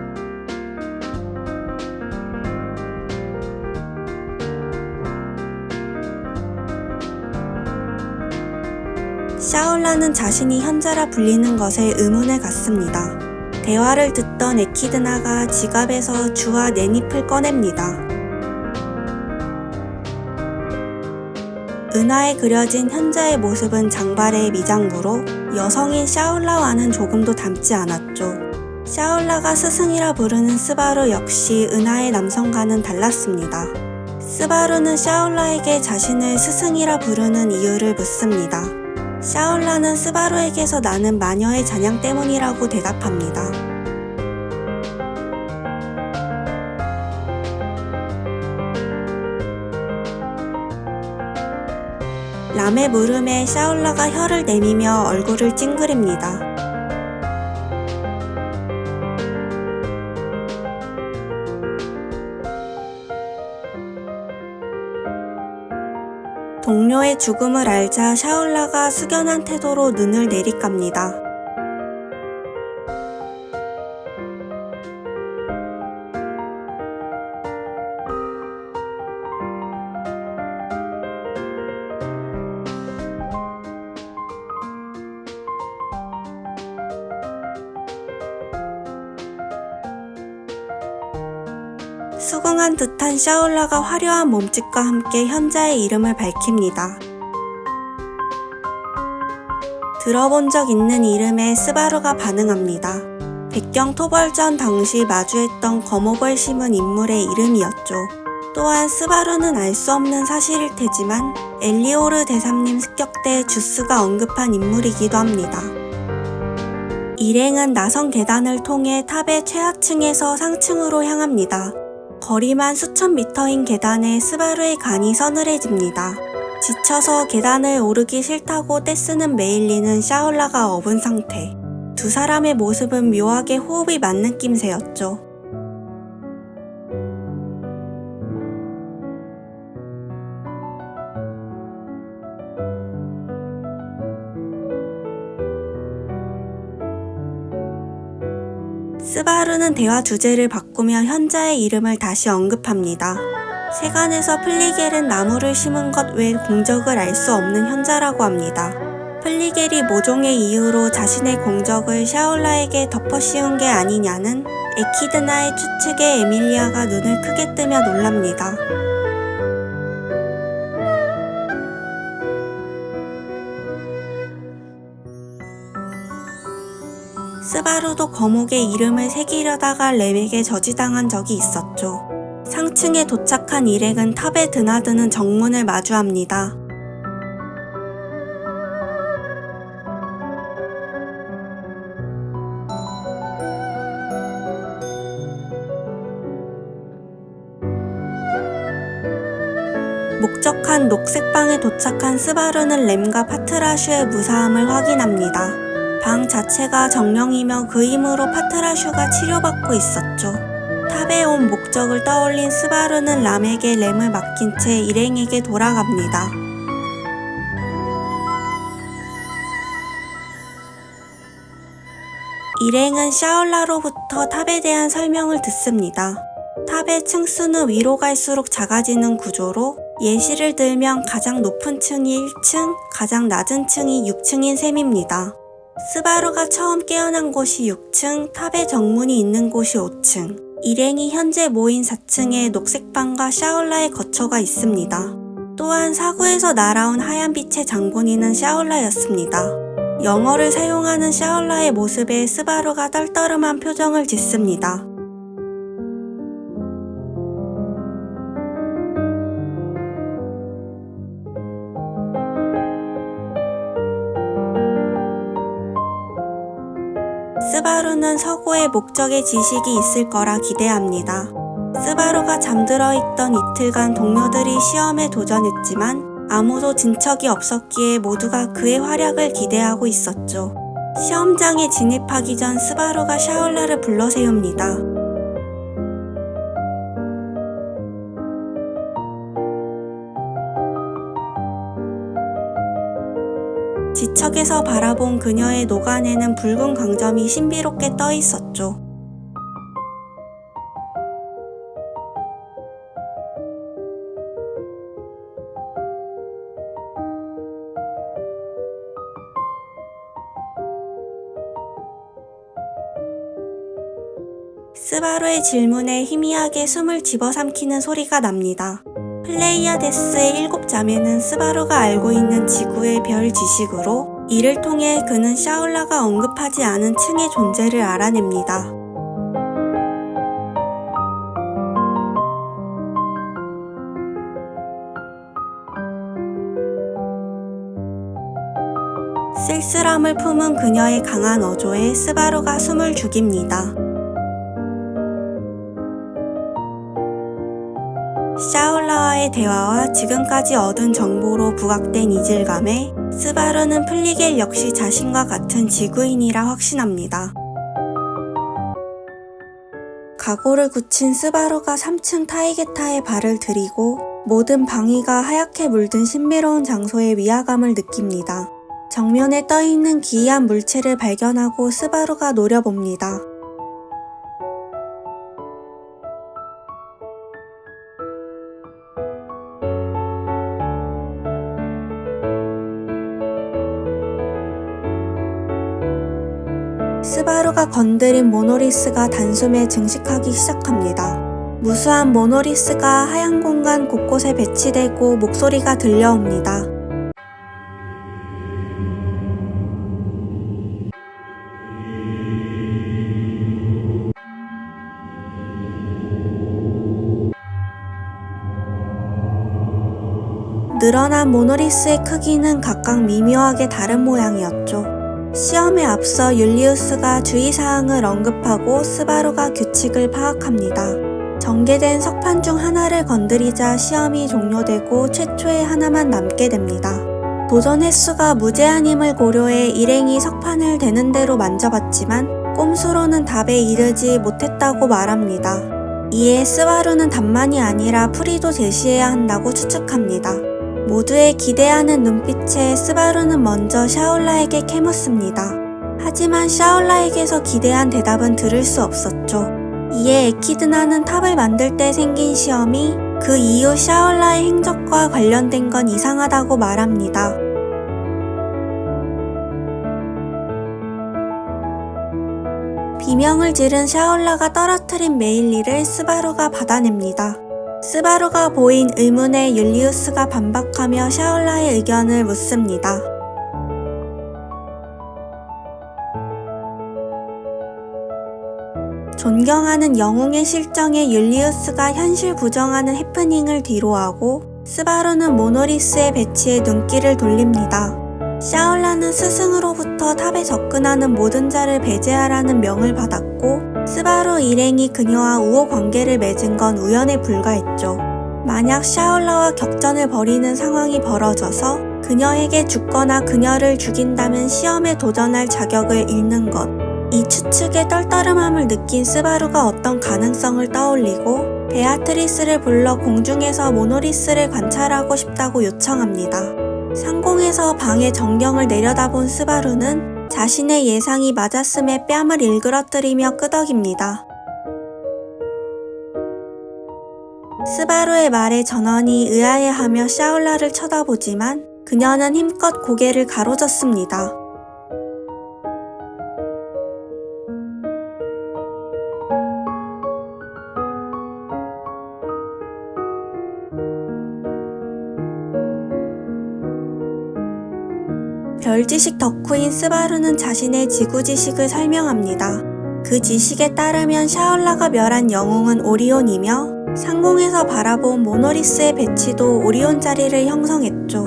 샤올라는 자신이 현자라 불리는 것에 의문을 갖습니다. 대화를 듣던 에키드나가 지갑에서 주와 낸잎을 꺼냅니다. 은하에 그려진 현자의 모습은 장발의 미장구로 여성인 샤올라와는 조금도 닮지 않았죠. 샤올라가 스승이라 부르는 스바루 역시 은하의 남성과는 달랐습니다. 스바루는 샤올라에게 자신을 스승이라 부르는 이유를 묻습니다. 샤올라는 스바루에게서 나는 마녀의 잔향 때문이라고 대답합니다. 람의 물음에 샤올라가 혀를 내미며 얼굴을 찡그립니다. 동료의 죽음을 알자 샤올라가 숙연한 태도로 눈을 내리깝니다. 수긍한 듯한 샤올라가 화려한 몸짓과 함께 현자의 이름을 밝힙니다. 들어본 적 있는 이름에 스바루가 반응합니다. 백경 토벌전 당시 마주했던 검옥을 심은 인물의 이름이었죠. 또한 스바루는 알 수 없는 사실일 테지만 엘리오르 대삼님 습격 때 주스가 언급한 인물이기도 합니다. 일행은 나선 계단을 통해 탑의 최하층에서 상층으로 향합니다. 거리만 수천 미터인 계단에 스바루의 간이 서늘해집니다. 지쳐서 계단을 오르기 싫다고 떼쓰는 메일리는 샤올라가 업은 상태. 두 사람의 모습은 묘하게 호흡이 맞는 낌새였죠. 스바루는 대화 주제를 바꾸며 현자의 이름을 다시 언급합니다. 세간에서 플리겔은 나무를 심은 것 외 공적을 알 수 없는 현자라고 합니다. 플리겔이 모종의 이유로 자신의 공적을 샤올라에게 덮어씌운 게 아니냐는 에키드나의 추측에 에밀리아가 눈을 크게 뜨며 놀랍니다. 스바루도 거목의 이름을 새기려다가 램에게 저지당한 적이 있었죠. 상층에 도착한 일행은 탑에 드나드는 정문을 마주합니다. 목적한 녹색방에 도착한 스바루는 램과 파트라슈의 무사함을 확인합니다. 방 자체가 정령이며 그 힘으로 파트라슈가 치료받고 있었죠. 탑에 온 목적을 떠올린 스바루는 람에게 램을 맡긴 채 일행에게 돌아갑니다. 일행은 샤올라로부터 탑에 대한 설명을 듣습니다. 탑의 층수는 위로 갈수록 작아지는 구조로 예시를 들면 가장 높은 층이 1층, 가장 낮은 층이 6층인 셈입니다. 스바루가 처음 깨어난 곳이 6층, 탑의 정문이 있는 곳이 5층. 일행이 현재 모인 4층에 녹색방과 샤올라의 거처가 있습니다. 또한 사구에서 날아온 하얀 빛의 장군이는 샤올라였습니다. 영어를 사용하는 샤올라의 모습에 스바루가 떨떠름한 표정을 짓습니다. 스바루는 서구의 목적의 지식이 있을 거라 기대합니다. 스바루가 잠들어 있던 이틀간 동료들이 시험에 도전했지만 아무도 진척이 없었기에 모두가 그의 활약을 기대하고 있었죠. 시험장에 진입하기 전 스바루가 샤올라를 불러 세웁니다. 지척에서 바라본 그녀의 노간에는 붉은 광점이 신비롭게 떠 있었죠. 스바루의 질문에 희미하게 숨을 집어삼키는 소리가 납니다. 플레이아데스의 7자매는 스바루가 알고 있는 지구의 별 지식으로 이를 통해 그는 샤올라가 언급하지 않은 층의 존재를 알아냅니다. 쓸쓸함을 품은 그녀의 강한 어조에 스바루가 숨을 죽입니다. 샤올라와의 대화와 지금까지 얻은 정보로 부각된 이질감에 스바루는 플리겔 역시 자신과 같은 지구인이라 확신합니다. 각오를 굳힌 스바루가 3층 타이게타에 발을 들이고 모든 방위가 하얗게 물든 신비로운 장소의 위화감을 느낍니다. 정면에 떠있는 기이한 물체를 발견하고 스바루가 노려봅니다. 스바루가 건드린 모노리스가 단숨에 증식하기 시작합니다. 무수한 모노리스가 하얀 공간 곳곳에 배치되고 목소리가 들려옵니다. 늘어난 모노리스의 크기는 각각 미묘하게 다른 모양이었죠. 시험에 앞서 율리우스가 주의사항을 언급하고 스바루가 규칙을 파악합니다. 전개된 석판 중 하나를 건드리자 시험이 종료되고 최초의 하나만 남게 됩니다. 도전 횟수가 무제한임을 고려해 일행이 석판을 되는 대로 만져봤지만 꼼수로는 답에 이르지 못했다고 말합니다. 이에 스바루는 답만이 아니라 풀이도 제시해야 한다고 추측합니다. 모두의 기대하는 눈빛에 스바루는 먼저 샤올라에게 캐묻습니다. 하지만 샤올라에게서 기대한 대답은 들을 수 없었죠. 이에 에키드나는 탑을 만들 때 생긴 시험이 그 이후 샤올라의 행적과 관련된 건 이상하다고 말합니다. 비명을 지른 샤올라가 떨어뜨린 메일리를 스바루가 받아냅니다. 스바루가 보인 의문에 율리우스가 반박하며 샤올라의 의견을 묻습니다. 존경하는 영웅의 실정에 율리우스가 현실 부정하는 해프닝을 뒤로하고 스바루는 모노리스의 배치에 눈길을 돌립니다. 샤올라는 스승으로부터 탑에 접근하는 모든 자를 배제하라는 명을 받았고 스바루 일행이 그녀와 우호 관계를 맺은 건 우연에 불과했죠. 만약 샤올라와 격전을 벌이는 상황이 벌어져서 그녀에게 죽거나 그녀를 죽인다면 시험에 도전할 자격을 잃는 것. 이 추측에 떨떠름함을 느낀 스바루가 어떤 가능성을 떠올리고 베아트리스를 불러 공중에서 모노리스를 관찰하고 싶다고 요청합니다. 상공에서 방의 전경을 내려다본 스바루는 자신의 예상이 맞았음에 뺨을 일그러뜨리며 끄덕입니다. 스바루의 말에 전원이 의아해하며 샤울라를 쳐다보지만 그녀는 힘껏 고개를 가로젓습니다. 별지식 덕후인 스바루는 자신의 지구 지식을 설명합니다. 그 지식에 따르면 샤울라가 멸한 영웅은 오리온이며 상공에서 바라본 모노리스의 배치도 오리온 자리를 형성했죠.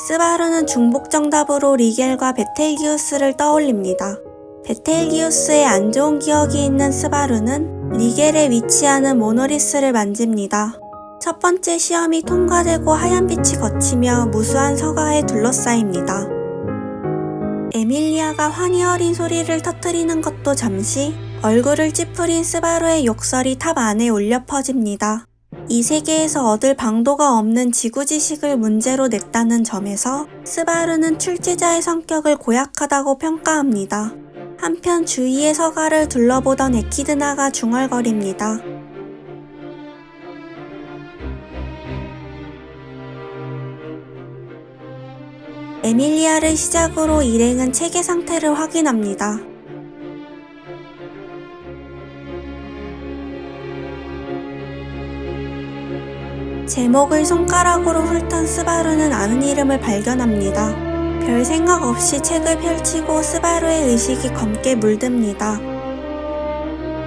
스바루는 중복 정답으로 리겔과 베텔기우스를 떠올립니다. 베텔기우스의 안 좋은 기억이 있는 스바루는 리겔에 위치하는 모노리스를 만집니다. 첫 번째 시험이 통과되고 하얀 빛이 걷히며 무수한 서가에 둘러싸입니다. 에밀리아가 환희 어린 소리를 터뜨리는 것도 잠시, 얼굴을 찌푸린 스바루의 욕설이 탑 안에 울려 퍼집니다. 이 세계에서 얻을 방도가 없는 지구 지식을 문제로 냈다는 점에서 스바루는 출제자의 성격을 고약하다고 평가합니다. 한편 주위의 서가를 둘러보던 에키드나가 중얼거립니다. 에밀리아를 시작으로 일행은 체계 상태를 확인합니다. 제목을 손가락으로 훑은 스바루는 아는 이름을 발견합니다. 별 생각 없이 책을 펼치고 스바루의 의식이 검게 물듭니다.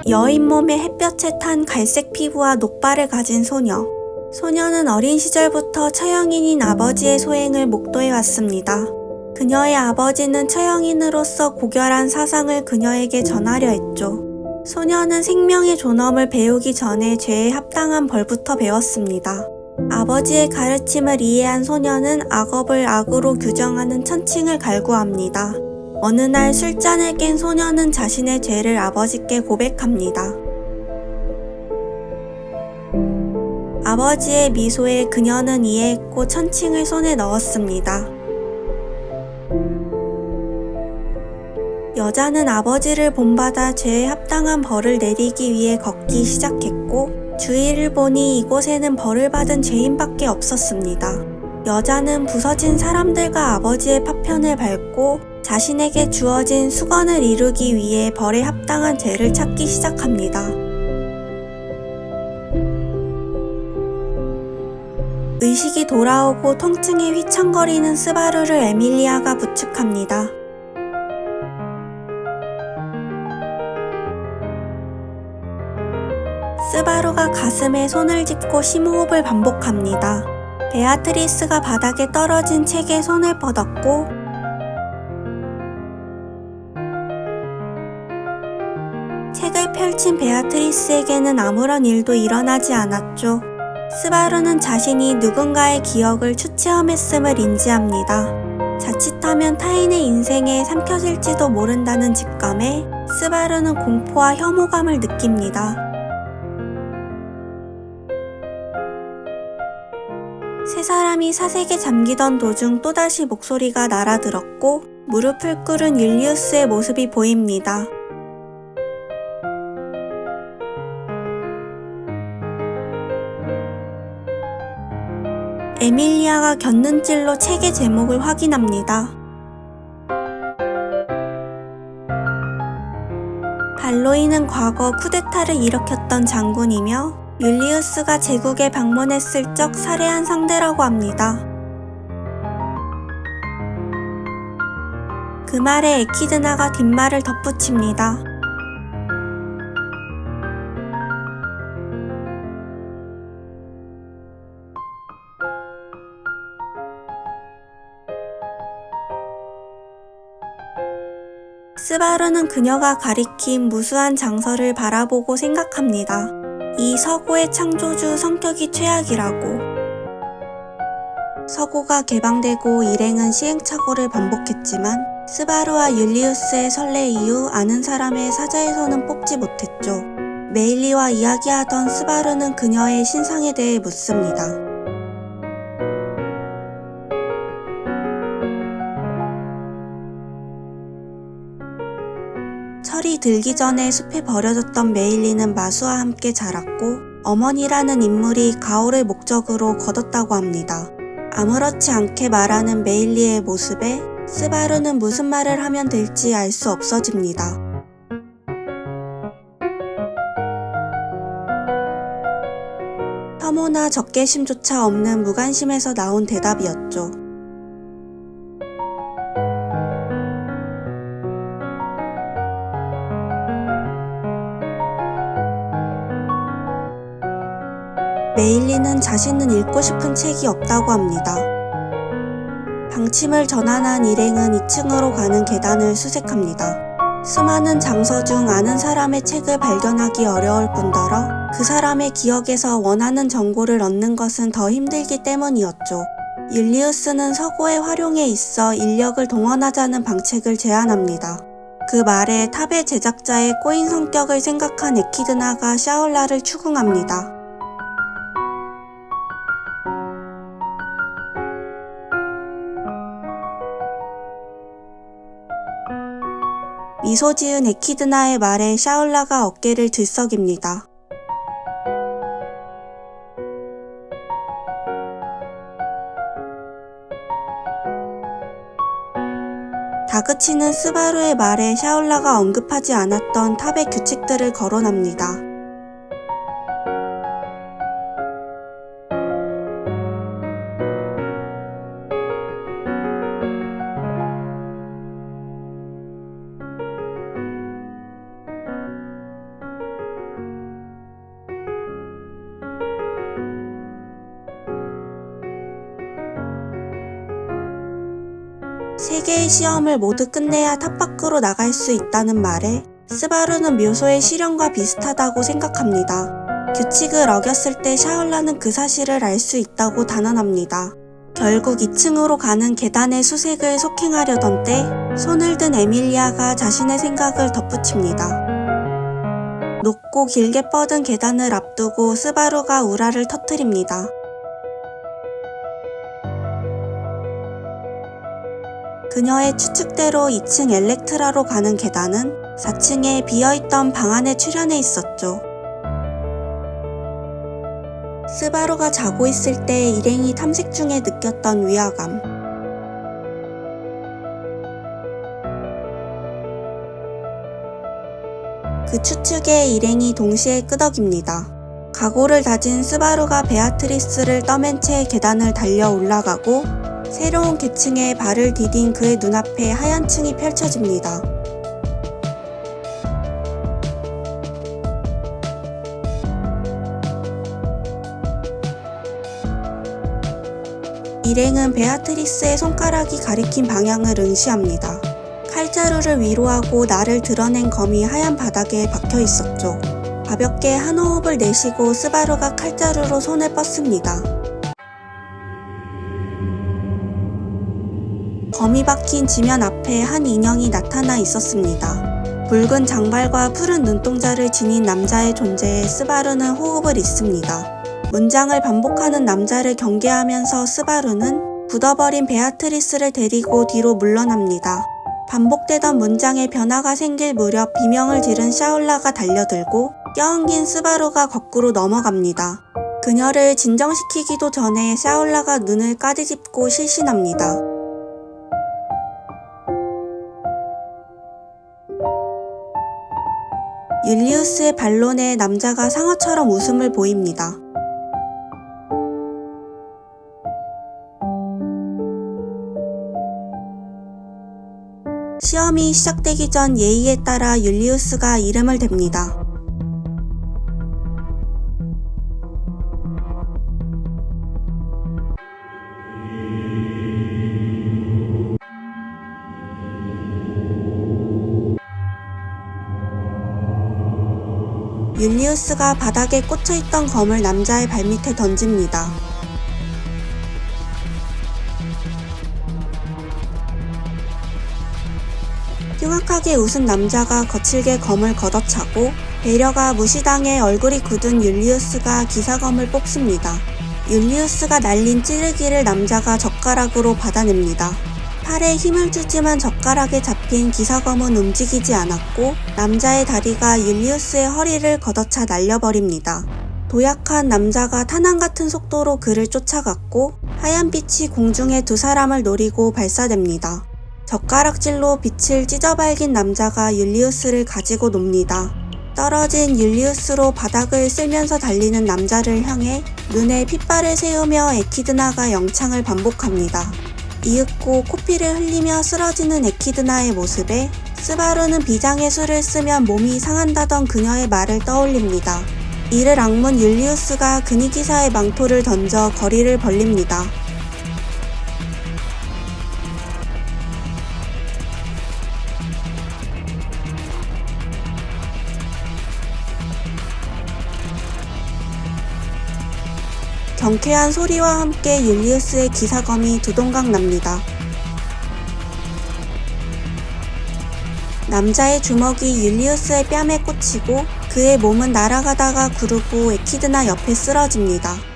여인 몸에 햇볕에 탄 갈색 피부와 녹발을 가진 소녀. 소녀는 어린 시절부터 처형인인 아버지의 소행을 목도해왔습니다. 그녀의 아버지는 처형인으로서 고결한 사상을 그녀에게 전하려 했죠. 소녀는 생명의 존엄을 배우기 전에 죄에 합당한 벌부터 배웠습니다. 아버지의 가르침을 이해한 소녀는 악업을 악으로 규정하는 천칭을 갈구합니다. 어느 날 술잔을 깬 소녀는 자신의 죄를 아버지께 고백합니다. 아버지의 미소에 그녀는 이해했고 천칭을 손에 넣었습니다. 여자는 아버지를 본받아 죄에 합당한 벌을 내리기 위해 걷기 시작했고 주위를 보니 이곳에는 벌을 받은 죄인밖에 없었습니다. 여자는 부서진 사람들과 아버지의 파편을 밟고 자신에게 주어진 수건을 이루기 위해 벌에 합당한 죄를 찾기 시작합니다. 의식이 돌아오고 통증에 휘청거리는 스바루를 에밀리아가 부축합니다. 스바루가 가슴에 손을 짚고 심호흡을 반복합니다. 베아트리스가 바닥에 떨어진 책에 손을 뻗었고 책을 펼친 베아트리스에게는 아무런 일도 일어나지 않았죠. 스바루는 자신이 누군가의 기억을 추체험했음을 인지합니다. 자칫하면 타인의 인생에 삼켜질지도 모른다는 직감에 스바루는 공포와 혐오감을 느낍니다. 세 사람이 사색에 잠기던 도중 또다시 목소리가 날아들었고 무릎을 꿇은 율리우스의 모습이 보입니다. 에밀리아가 곁눈질로 책의 제목을 확인합니다. 발로이는 과거 쿠데타를 일으켰던 장군이며 율리우스가 제국에 방문했을 적 살해한 상대라고 합니다. 그 말에 에키드나가 뒷말을 덧붙입니다. 스바루는 그녀가 가리킨 무수한 장서를 바라보고 생각합니다. 이 서고의 창조주 성격이 최악이라고. 서고가 개방되고 일행은 시행착오를 반복했지만 스바루와 율리우스의 선례 이후 아는 사람의 사자에서는 뽑지 못했죠. 메일리와 이야기하던 스바루는 그녀의 신상에 대해 묻습니다. 들기 전에 숲에 버려졌던 메일리는 마수와 함께 자랐고 어머니라는 인물이 가오를 목적으로 거뒀다고 합니다. 아무렇지 않게 말하는 메일리의 모습에 스바루는 무슨 말을 하면 될지 알 수 없어집니다. 혐오나 적개심조차 없는 무관심에서 나온 대답이었죠. 메일리는 자신은 읽고 싶은 책이 없다고 합니다. 방침을 전환한 일행은 2층으로 가는 계단을 수색합니다. 수많은 장서 중 아는 사람의 책을 발견하기 어려울 뿐더러 그 사람의 기억에서 원하는 정보를 얻는 것은 더 힘들기 때문이었죠. 율리우스는 서고의 활용에 있어 인력을 동원하자는 방책을 제안합니다. 그 말에 탑의 제작자의 꼬인 성격을 생각한 에키드나가 샤올라를 추궁합니다. 미소 지은 에키드나의 말에 샤올라가 어깨를 들썩입니다. 다그치는 스바루의 말에 샤올라가 언급하지 않았던 탑의 규칙들을 거론합니다. 세 개의 시험을 모두 끝내야 탑 밖으로 나갈 수 있다는 말에 스바루는 묘소의 실현과 비슷하다고 생각합니다. 규칙을 어겼을 때 샤올라는 그 사실을 알 수 있다고 단언합니다. 결국 2층으로 가는 계단의 수색을 속행하려던 때 손을 든 에밀리아가 자신의 생각을 덧붙입니다. 높고 길게 뻗은 계단을 앞두고 스바루가 우라를 터뜨립니다. 그녀의 추측대로 2층 엘렉트라로 가는 계단은 4층에 비어있던 방 안에 출현해 있었죠. 스바루가 자고 있을 때 일행이 탐색 중에 느꼈던 위화감. 그 추측에 일행이 동시에 끄덕입니다. 각오를 다진 스바루가 베아트리스를 떠맨 채 계단을 달려 올라가고 새로운 계층에 발을 디딘 그의 눈앞에 하얀 층이 펼쳐집니다. 일행은 베아트리스의 손가락이 가리킨 방향을 응시합니다. 칼자루를 위로하고 나를 드러낸 검이 하얀 바닥에 박혀 있었죠. 가볍게 한 호흡을 내쉬고 스바루가 칼자루로 손을 뻗습니다. 검이 박힌 지면 앞에 한 인형이 나타나 있었습니다. 붉은 장발과 푸른 눈동자를 지닌 남자의 존재에 스바루는 호흡을 잇습니다. 문장을 반복하는 남자를 경계하면서 스바루는 굳어버린 베아트리스를 데리고 뒤로 물러납니다. 반복되던 문장에 변화가 생길 무렵 비명을 지른 샤올라가 달려들고 껴안긴 스바루가 거꾸로 넘어갑니다. 그녀를 진정시키기도 전에 샤올라가 눈을 까디집고 실신합니다. 율리우스의 반론에 남자가 상어처럼 웃음을 보입니다. 시험이 시작되기 전 예의에 따라 율리우스가 이름을 댑니다. 율리우스가 바닥에 꽂혀있던 검을 남자의 발밑에 던집니다. 흉악하게 웃은 남자가 거칠게 검을 걷어차고 배려가 무시당해 얼굴이 굳은 율리우스가 기사검을 뽑습니다. 율리우스가 날린 찌르기를 남자가 젓가락으로 받아냅니다. 팔에 힘을 주지만 젓가락에 잡힌 기사검은 움직이지 않았고 남자의 다리가 율리우스의 허리를 걷어차 날려버립니다. 도약한 남자가 탄환 같은 속도로 그를 쫓아갔고 하얀 빛이 공중에 두 사람을 노리고 발사됩니다. 젓가락질로 빛을 찢어발긴 남자가 율리우스를 가지고 놉니다. 떨어진 율리우스로 바닥을 쓸면서 달리는 남자를 향해 눈에 핏발을 세우며 에키드나가 영창을 반복합니다. 이윽고 코피를 흘리며 쓰러지는 에키드나의 모습에 스바루는 비장의 수를 쓰면 몸이 상한다던 그녀의 말을 떠올립니다. 이를 악문 율리우스가 근위기사의 망토를 던져 거리를 벌립니다. 경쾌한 소리와 함께 율리우스의 기사검이 두동강 납니다. 남자의 주먹이 율리우스의 뺨에 꽂히고 그의 몸은 날아가다가 구르고 에키드나 옆에 쓰러집니다.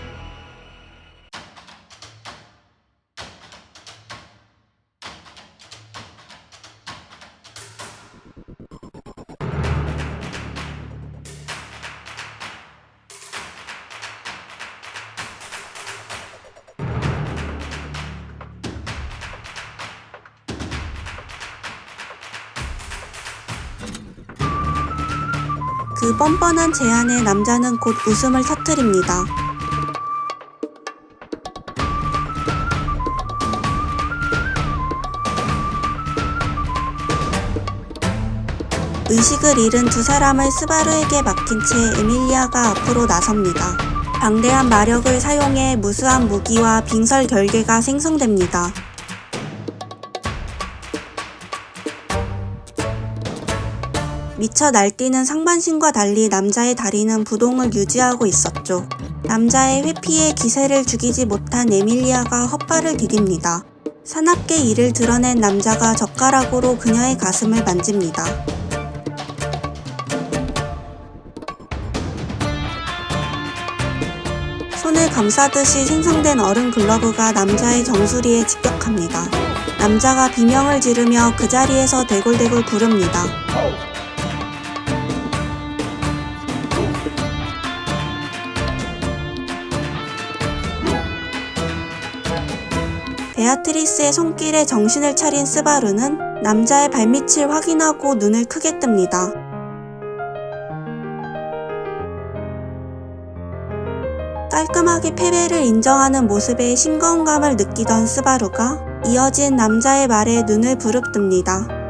그 뻔뻔한 제안에 남자는 곧 웃음을 터뜨립니다. 의식을 잃은 두 사람을 스바루에게 맡긴 채 에밀리아가 앞으로 나섭니다. 방대한 마력을 사용해 무수한 무기와 빙설 결계가 생성됩니다. 미쳐 날뛰는 상반신과 달리 남자의 다리는 부동을 유지하고 있었죠. 남자의 회피에 기세를 죽이지 못한 에밀리아가 헛발을 디딥니다. 사납게 이를 드러낸 남자가 젓가락으로 그녀의 가슴을 만집니다. 손을 감싸듯이 생성된 얼음 글러브가 남자의 정수리에 직격합니다. 남자가 비명을 지르며 그 자리에서 대굴대굴 구릅니다. 베아트리스의 손길에 정신을 차린 스바루는 남자의 발밑을 확인하고 눈을 크게 뜹니다. 깔끔하게 패배를 인정하는 모습에 싱거움감을 느끼던 스바루가 이어진 남자의 말에 눈을 부릅뜨니다.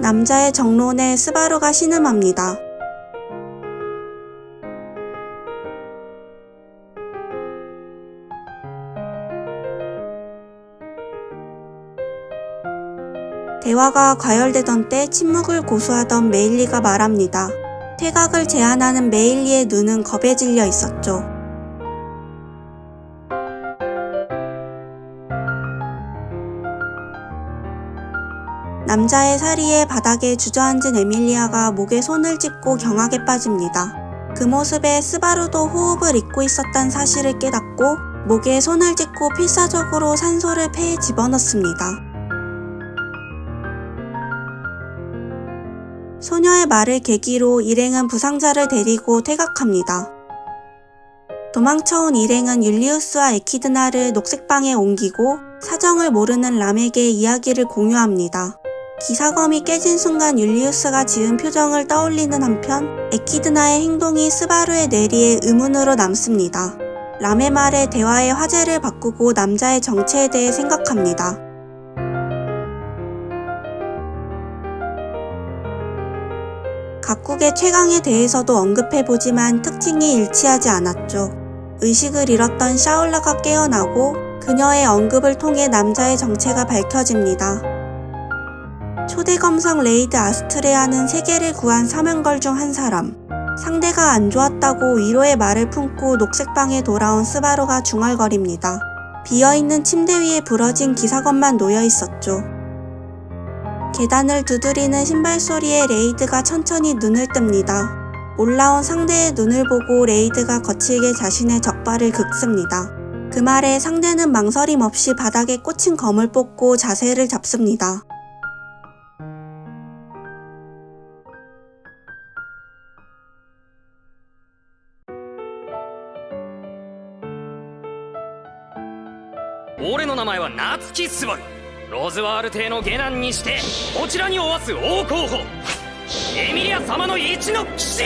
남자의 정론에 스바루가 신음합니다. 대화가 과열되던 때 침묵을 고수하던 메일리가 말합니다. 퇴각을 제안하는 메일리의 눈은 겁에 질려 있었죠. 남자의 사리에 바닥에 주저앉은 에밀리아가 목에 손을 짚고 경악에 빠집니다. 그 모습에 스바루도 호흡을 잇고 있었단 사실을 깨닫고 목에 손을 짚고 필사적으로 산소를 폐에 집어넣습니다. 소녀의 말을 계기로 일행은 부상자를 데리고 퇴각합니다. 도망쳐온 일행은 율리우스와 에키드나를 녹색방에 옮기고 사정을 모르는 람에게 이야기를 공유합니다. 기사검이 깨진 순간 율리우스가 지은 표정을 떠올리는 한편 에키드나의 행동이 스바루의 뇌리에 의문으로 남습니다. 람의 말에 대화의 화제를 바꾸고 남자의 정체에 대해 생각합니다. 각국의 최강에 대해서도 언급해보지만 특징이 일치하지 않았죠. 의식을 잃었던 샤올라가 깨어나고 그녀의 언급을 통해 남자의 정체가 밝혀집니다. 초대검성 레이드 아스트레아는 세계를 구한 사명걸 중 한 사람. 상대가 안 좋았다고 위로의 말을 품고 녹색방에 돌아온 스바루가 중얼거립니다. 비어있는 침대 위에 부러진 기사건만 놓여 있었죠. 계단을 두드리는 신발 소리에 레이드가 천천히 눈을 뜹니다. 올라온 상대의 눈을 보고 레이드가 거칠게 자신의 적발을 긁습니다. 그 말에 상대는 망설임 없이 바닥에 꽂힌 검을 뽑고 자세를 잡습니다.俺の名前は夏木スバル。ロズワール邸の下男にしてこちらにおわす王候補エミリア様の一の騎士。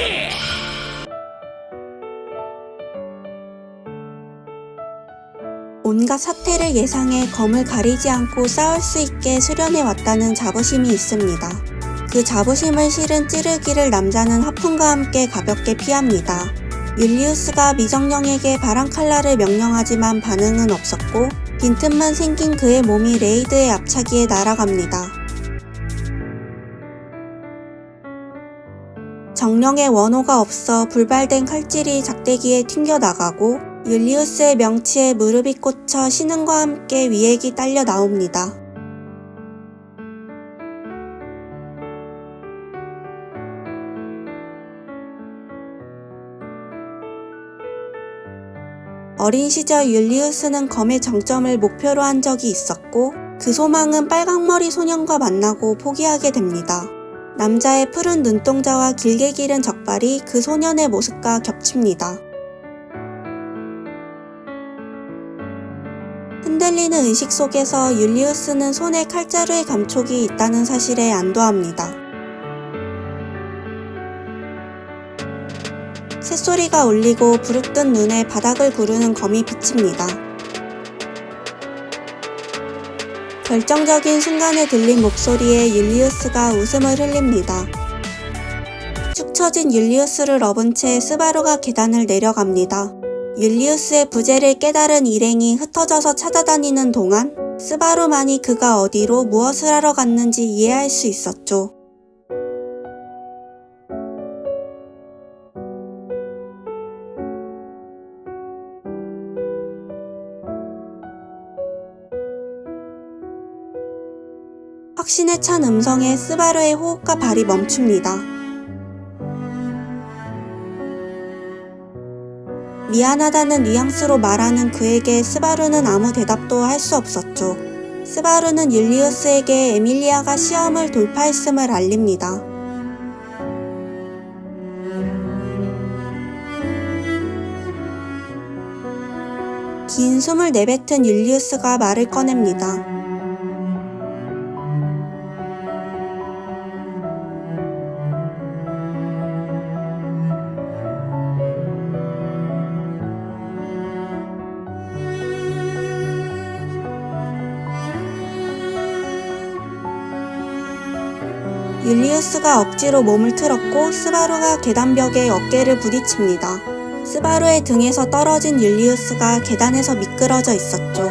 온갖 사태를 예상해 검을 가리지 않고 싸울 수 있게 수련해 왔다는 자부심이 있습니다. 그 자부심을 실은 찌르기를 남자는 하품과 함께 가볍게 피합니다. 율리우스가 미정령에게 바람칼날을 명령하지만 반응은 없었고 빈틈만 생긴 그의 몸이 레이드의 앞차기에 날아갑니다. 정령의 원호가 없어 불발된 칼질이 작대기에 튕겨나가고 율리우스의 명치에 무릎이 꽂혀 신음과 함께 위액이 딸려 나옵니다. 어린 시절 율리우스는 검의 정점을 목표로 한 적이 있었고 그 소망은 빨강머리 소년과 만나고 포기하게 됩니다. 남자의 푸른 눈동자와 길게 기른 적발이 그 소년의 모습과 겹칩니다. 흔들리는 의식 속에서 율리우스는 손에 칼자루의 감촉이 있다는 사실에 안도합니다. 새소리가 울리고 부릅뜬 눈에 바닥을 구르는 검이 비칩니다. 결정적인 순간에 들린 목소리에 율리우스가 웃음을 흘립니다. 축 처진 율리우스를 업은 채 스바루가 계단을 내려갑니다. 율리우스의 부재를 깨달은 일행이 흩어져서 찾아다니는 동안 스바루만이 그가 어디로 무엇을 하러 갔는지 이해할 수 있었죠. 확신에 찬 음성에 스바루의 호흡과 발이 멈춥니다. 미안하다는 뉘앙스로 말하는 그에게 스바루는 아무 대답도 할 수 없었죠. 스바루는 율리우스에게 에밀리아가 시험을 돌파했음을 알립니다. 긴 숨을 내뱉은 율리우스가 말을 꺼냅니다. 율리우스가 억지로 몸을 틀었고 스바루가 계단벽에 어깨를 부딪힙니다. 스바루의 등에서 떨어진 율리우스가 계단에서 미끄러져 있었죠.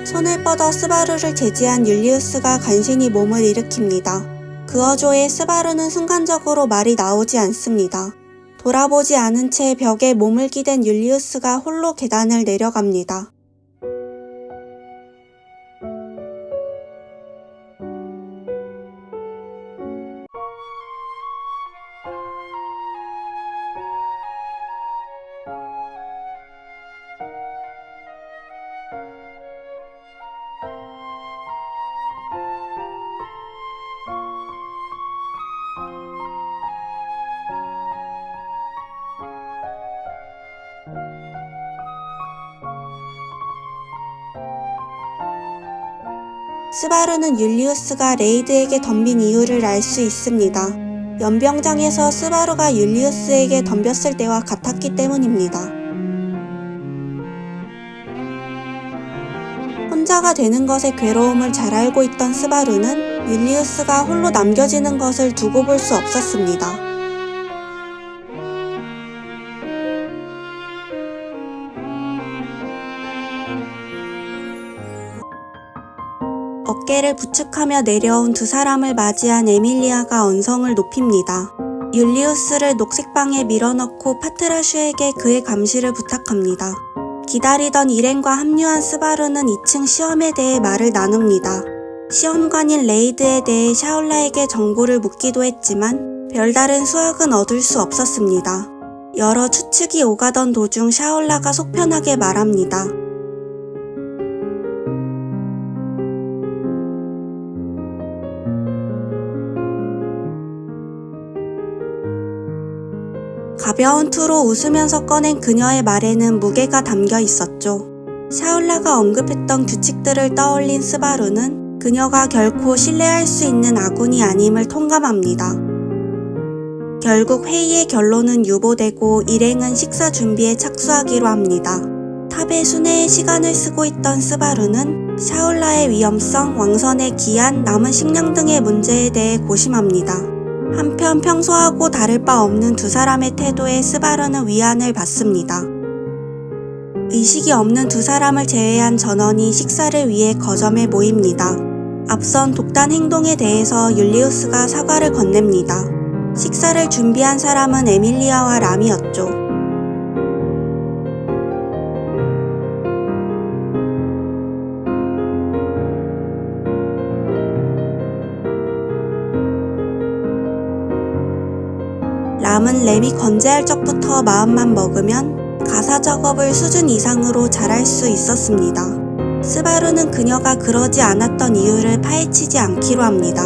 손을 뻗어 스바루를 제지한 율리우스가 간신히 몸을 일으킵니다. 그 어조에 스바루는 순간적으로 말이 나오지 않습니다. 돌아보지 않은 채 벽에 몸을 기댄 율리우스가 홀로 계단을 내려갑니다. 스바루는 율리우스가 레이드에게 덤빈 이유를 알 수 있습니다. 연병장에서 스바루가 율리우스에게 덤볐을 때와 같았기 때문입니다. 혼자가 되는 것의 괴로움을 잘 알고 있던 스바루는 율리우스가 홀로 남겨지는 것을 두고 볼 수 없었습니다. 어깨를 부축하며 내려온 두 사람을 맞이한 에밀리아가 언성을 높입니다. 율리우스를 녹색방에 밀어넣고 파트라슈에게 그의 감시를 부탁합니다. 기다리던 일행과 합류한 스바루는 2층 시험에 대해 말을 나눕니다. 시험관인 레이드에 대해 샤올라에게 정보를 묻기도 했지만 별다른 수확은 얻을 수 없었습니다. 여러 추측이 오가던 도중 샤올라가 속편하게 말합니다. 가벼운 투로 웃으면서 꺼낸 그녀의 말에는 무게가 담겨 있었죠. 샤올라가 언급했던 규칙들을 떠올린 스바루는 그녀가 결코 신뢰할 수 있는 아군이 아님을 통감합니다. 결국 회의의 결론은 유보되고 일행은 식사 준비에 착수하기로 합니다. 탑의 순회에 시간을 쓰고 있던 스바루는 샤올라의 위험성, 왕선의 기한, 남은 식량 등의 문제에 대해 고심합니다. 한편 평소하고 다를 바 없는 두 사람의 태도에 스바루는 위안을 받습니다. 의식이 없는 두 사람을 제외한 전원이 식사를 위해 거점에 모입니다. 앞선 독단 행동에 대해서 율리우스가 사과를 건넵니다. 식사를 준비한 사람은 에밀리아와 람이었죠. 람은 램이 건재할 적부터 마음만 먹으면 가사 작업을 수준 이상으로 잘할 수 있었습니다. 스바루는 그녀가 그러지 않았던 이유를 파헤치지 않기로 합니다.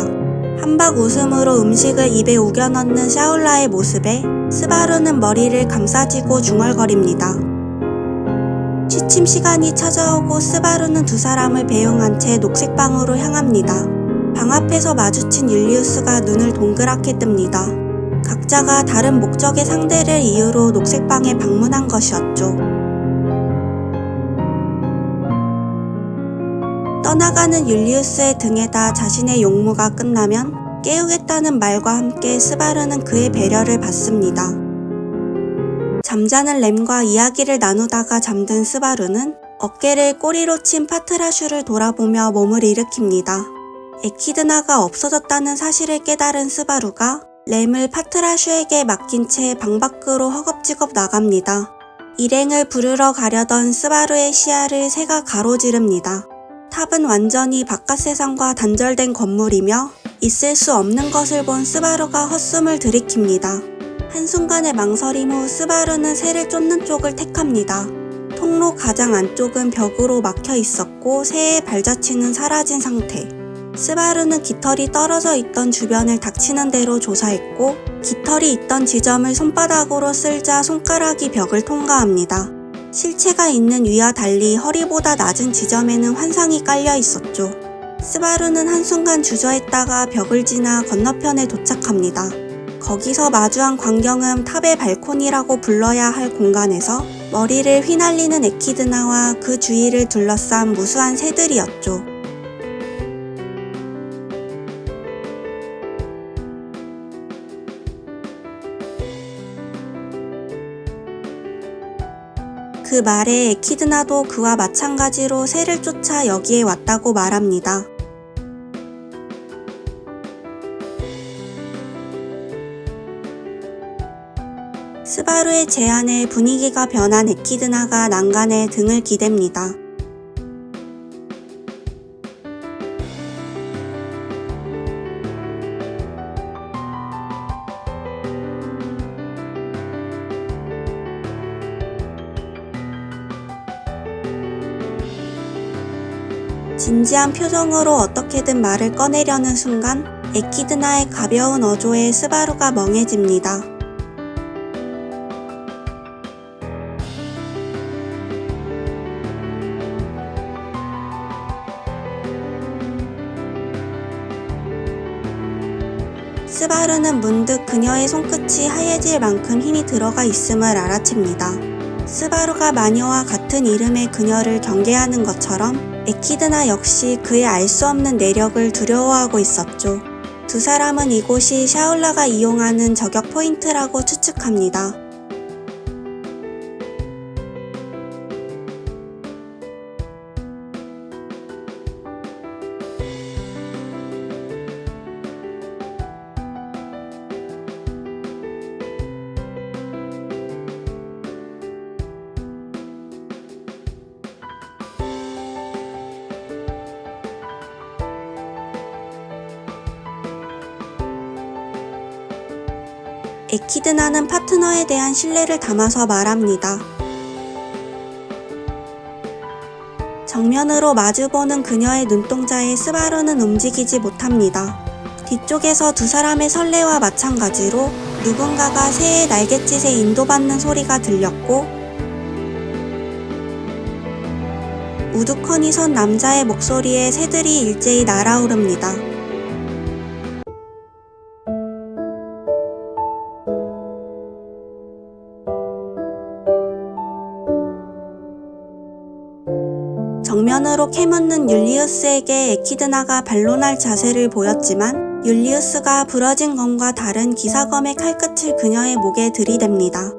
한박 웃음으로 음식을 입에 우겨 넣는 샤올라의 모습에 스바루는 머리를 감싸쥐고 중얼거립니다. 취침 시간이 찾아오고 스바루는 두 사람을 배웅한 채 녹색방으로 향합니다. 방 앞에서 마주친 율리우스가 눈을 동그랗게 뜹니다. 각자가 다른 목적의 상대를 이유로 녹색방에 방문한 것이었죠. 떠나가는 율리우스의 등에다 자신의 용무가 끝나면 깨우겠다는 말과 함께 스바루는 그의 배려를 받습니다. 잠자는 램과 이야기를 나누다가 잠든 스바루는 어깨를 꼬리로 친 파트라슈를 돌아보며 몸을 일으킵니다. 에키드나가 없어졌다는 사실을 깨달은 스바루가 램을 파트라슈에게 맡긴 채 방 밖으로 허겁지겁 나갑니다. 일행을 부르러 가려던 스바루의 시야를 새가 가로지릅니다. 탑은 완전히 바깥 세상과 단절된 건물이며 있을 수 없는 것을 본 스바루가 헛숨을 들이킵니다. 한순간의 망설임 후 스바루는 새를 쫓는 쪽을 택합니다. 통로 가장 안쪽은 벽으로 막혀 있었고 새의 발자취는 사라진 상태. 스바루는 깃털이 떨어져 있던 주변을 닥치는 대로 조사했고 깃털이 있던 지점을 손바닥으로 쓸자 손가락이 벽을 통과합니다. 실체가 있는 위와 달리 허리보다 낮은 지점에는 환상이 깔려 있었죠. 스바루는 한순간 주저했다가 벽을 지나 건너편에 도착합니다. 거기서 마주한 광경은 탑의 발코니라고 불러야 할 공간에서 머리를 휘날리는 에키드나와 그 주위를 둘러싼 무수한 새들이었죠. 그 말에 에키드나도 그와 마찬가지로 새를 쫓아 여기에 왔다고 말합니다. 스바루의 제안에 분위기가 변한 에키드나가 난간에 등을 기댑니다. 진지한 표정으로 어떻게든 말을 꺼내려는 순간 에키드나의 가벼운 어조에 스바루가 멍해집니다. 스바루는 문득 그녀의 손끝이 하얘질 만큼 힘이 들어가 있음을 알아챕니다. 스바루가 마녀와 같은 이름의 그녀를 경계하는 것처럼 에키드나 역시 그의 알 수 없는 내력을 두려워하고 있었죠. 두 사람은 이곳이 샤올라가 이용하는 저격 포인트라고 추측합니다. 에키드나는 파트너에 대한 신뢰를 담아서 말합니다. 정면으로 마주보는 그녀의 눈동자에 스바루는 움직이지 못합니다. 뒤쪽에서 두 사람의 설레와 마찬가지로 누군가가 새의 날갯짓에 인도받는 소리가 들렸고 우두커니 선 남자의 목소리에 새들이 일제히 날아오릅니다. 정면으로 캐묻는 율리우스에게 에키드나가 반론할 자세를 보였지만 율리우스가 부러진 검과 다른 기사검의 칼끝을 그녀의 목에 들이댑니다.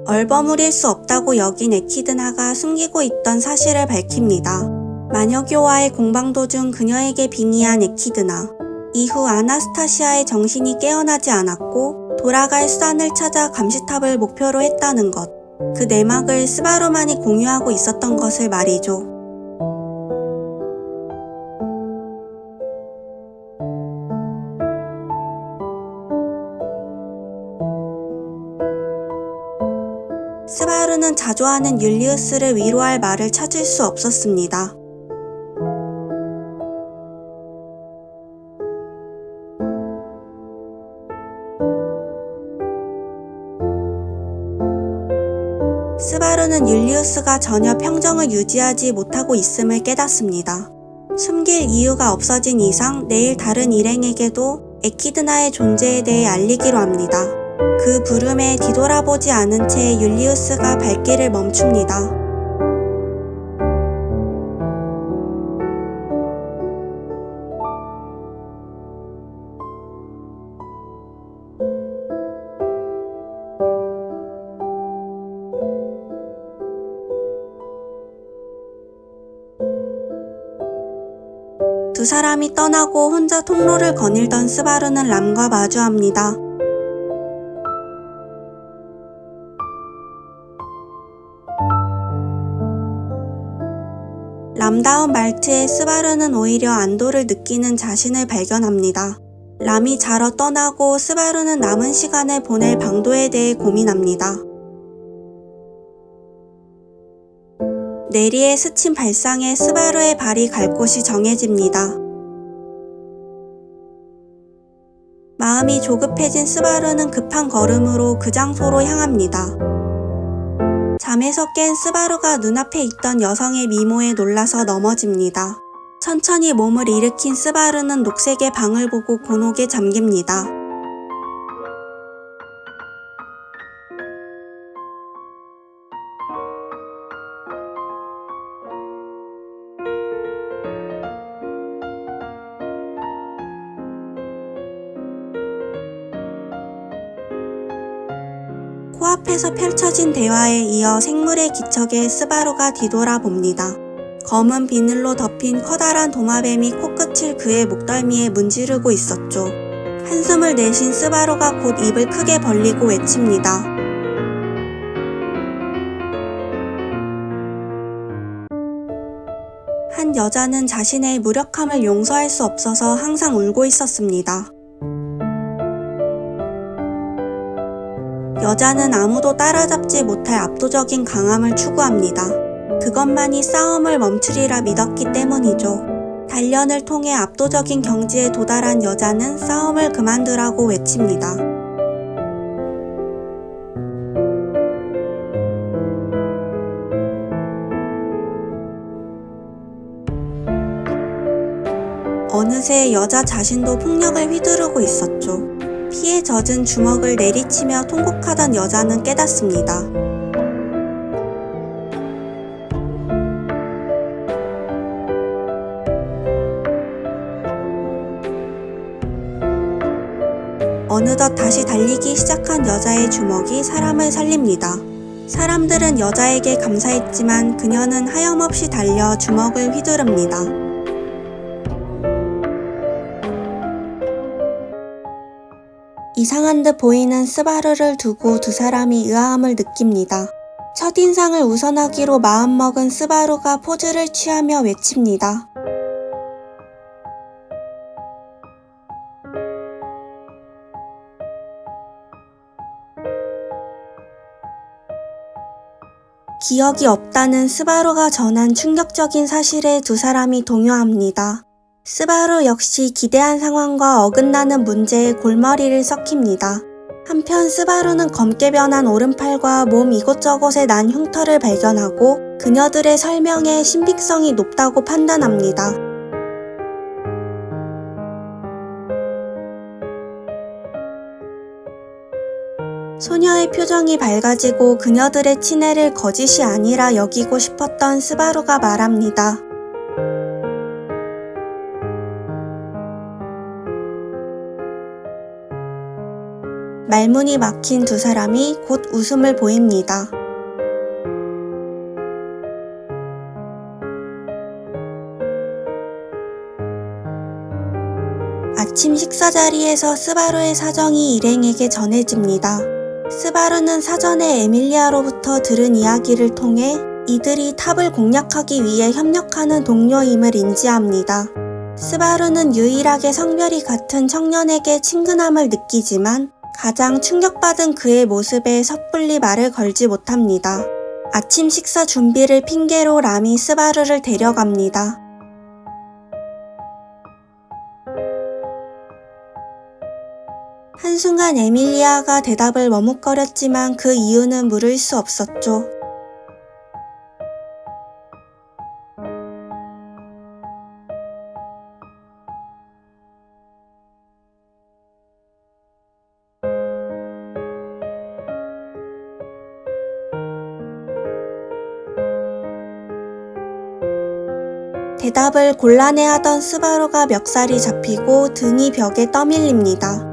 얼버무릴 수 없다고 여긴 에키드나가 숨기고 있던 사실을 밝힙니다. 마녀교와의 공방 도중 그녀에게 빙의한 에키드나. 이후 아나스타시아의 정신이 깨어나지 않았고 돌아갈 수단을 찾아 감시탑을 목표로 했다는 것. 그 내막을 스바루만이 공유하고 있었던 것을 말이죠. 스바루는 자조하는 율리우스를 위로할 말을 찾을 수 없었습니다. 스바루는 율리우스가 전혀 평정을 유지하지 못하고 있음을 깨닫습니다. 숨길 이유가 없어진 이상 내일 다른 일행에게도 에키드나의 존재에 대해 알리기로 합니다. 그 부름에 뒤돌아보지 않은 채 율리우스가 발길을 멈춥니다. 두 사람이 떠나고 혼자 통로를 거닐던 스바루는 람과 마주합니다. 람다운 말투에 스바루는 오히려 안도를 느끼는 자신을 발견합니다. 람이 자러 떠나고 스바루는 남은 시간을 보낼 방도에 대해 고민합니다. 내리에 스친 발상에 스바루의 발이 갈 곳이 정해집니다. 마음이 조급해진 스바루는 급한 걸음으로 그 장소로 향합니다. 잠에서 깬 스바루가 눈앞에 있던 여성의 미모에 놀라서 넘어집니다. 천천히 몸을 일으킨 스바루는 녹색의 방을 보고 곤혹에 잠깁니다. 코앞에서 펼쳐진 대화에 이어 생물의 기척에 스바루가 뒤돌아봅니다. 검은 비늘로 덮인 커다란 도마뱀이 코끝을 그의 목덜미에 문지르고 있었죠. 한숨을 내쉰 스바루가 곧 입을 크게 벌리고 외칩니다. 한 여자는 자신의 무력함을 용서할 수 없어서 항상 울고 있었습니다. 여자는 아무도 따라잡지 못할 압도적인 강함을 추구합니다. 그것만이 싸움을 멈추리라 믿었기 때문이죠. 단련을 통해 압도적인 경지에 도달한 여자는 싸움을 그만두라고 외칩니다. 어느새 여자 자신도 폭력을 휘두르고 있었죠. 피에 젖은 주먹을 내리치며 통곡하던 여자는 깨닫습니다. 어느덧 다시 달리기 시작한 여자의 주먹이 사람을 살립니다. 사람들은 여자에게 감사했지만 그녀는 하염없이 달려 주먹을 휘두릅니다. 이상한 듯 보이는 스바루를 두고 두 사람이 의아함을 느낍니다. 첫인상을 우선하기로 마음먹은 스바루가 포즈를 취하며 외칩니다. 기억이 없다는 스바루가 전한 충격적인 사실에 두 사람이 동요합니다. 스바루 역시 기대한 상황과 어긋나는 문제에 골머리를 썩힙니다. 한편 스바루는 검게 변한 오른팔과 몸 이곳저곳에 난 흉터를 발견하고 그녀들의 설명에 신빙성이 높다고 판단합니다. 소녀의 표정이 밝아지고 그녀들의 친애를 거짓이 아니라 여기고 싶었던 스바루가 말합니다. 말문이 막힌 두 사람이 곧 웃음을 보입니다. 아침 식사 자리에서 스바루의 사정이 일행에게 전해집니다. 스바루는 사전에 에밀리아로부터 들은 이야기를 통해 이들이 탑을 공략하기 위해 협력하는 동료임을 인지합니다. 스바루는 유일하게 성별이 같은 청년에게 친근함을 느끼지만 가장 충격받은 그의 모습에 섣불리 말을 걸지 못합니다. 아침 식사 준비를 핑계로 람이 스바루를 데려갑니다. 한순간 에밀리아가 대답을 머뭇거렸지만 그 이유는 물을 수 없었죠. 대답을 곤란해하던 스바루가 멱살이 잡히고 등이 벽에 떠밀립니다.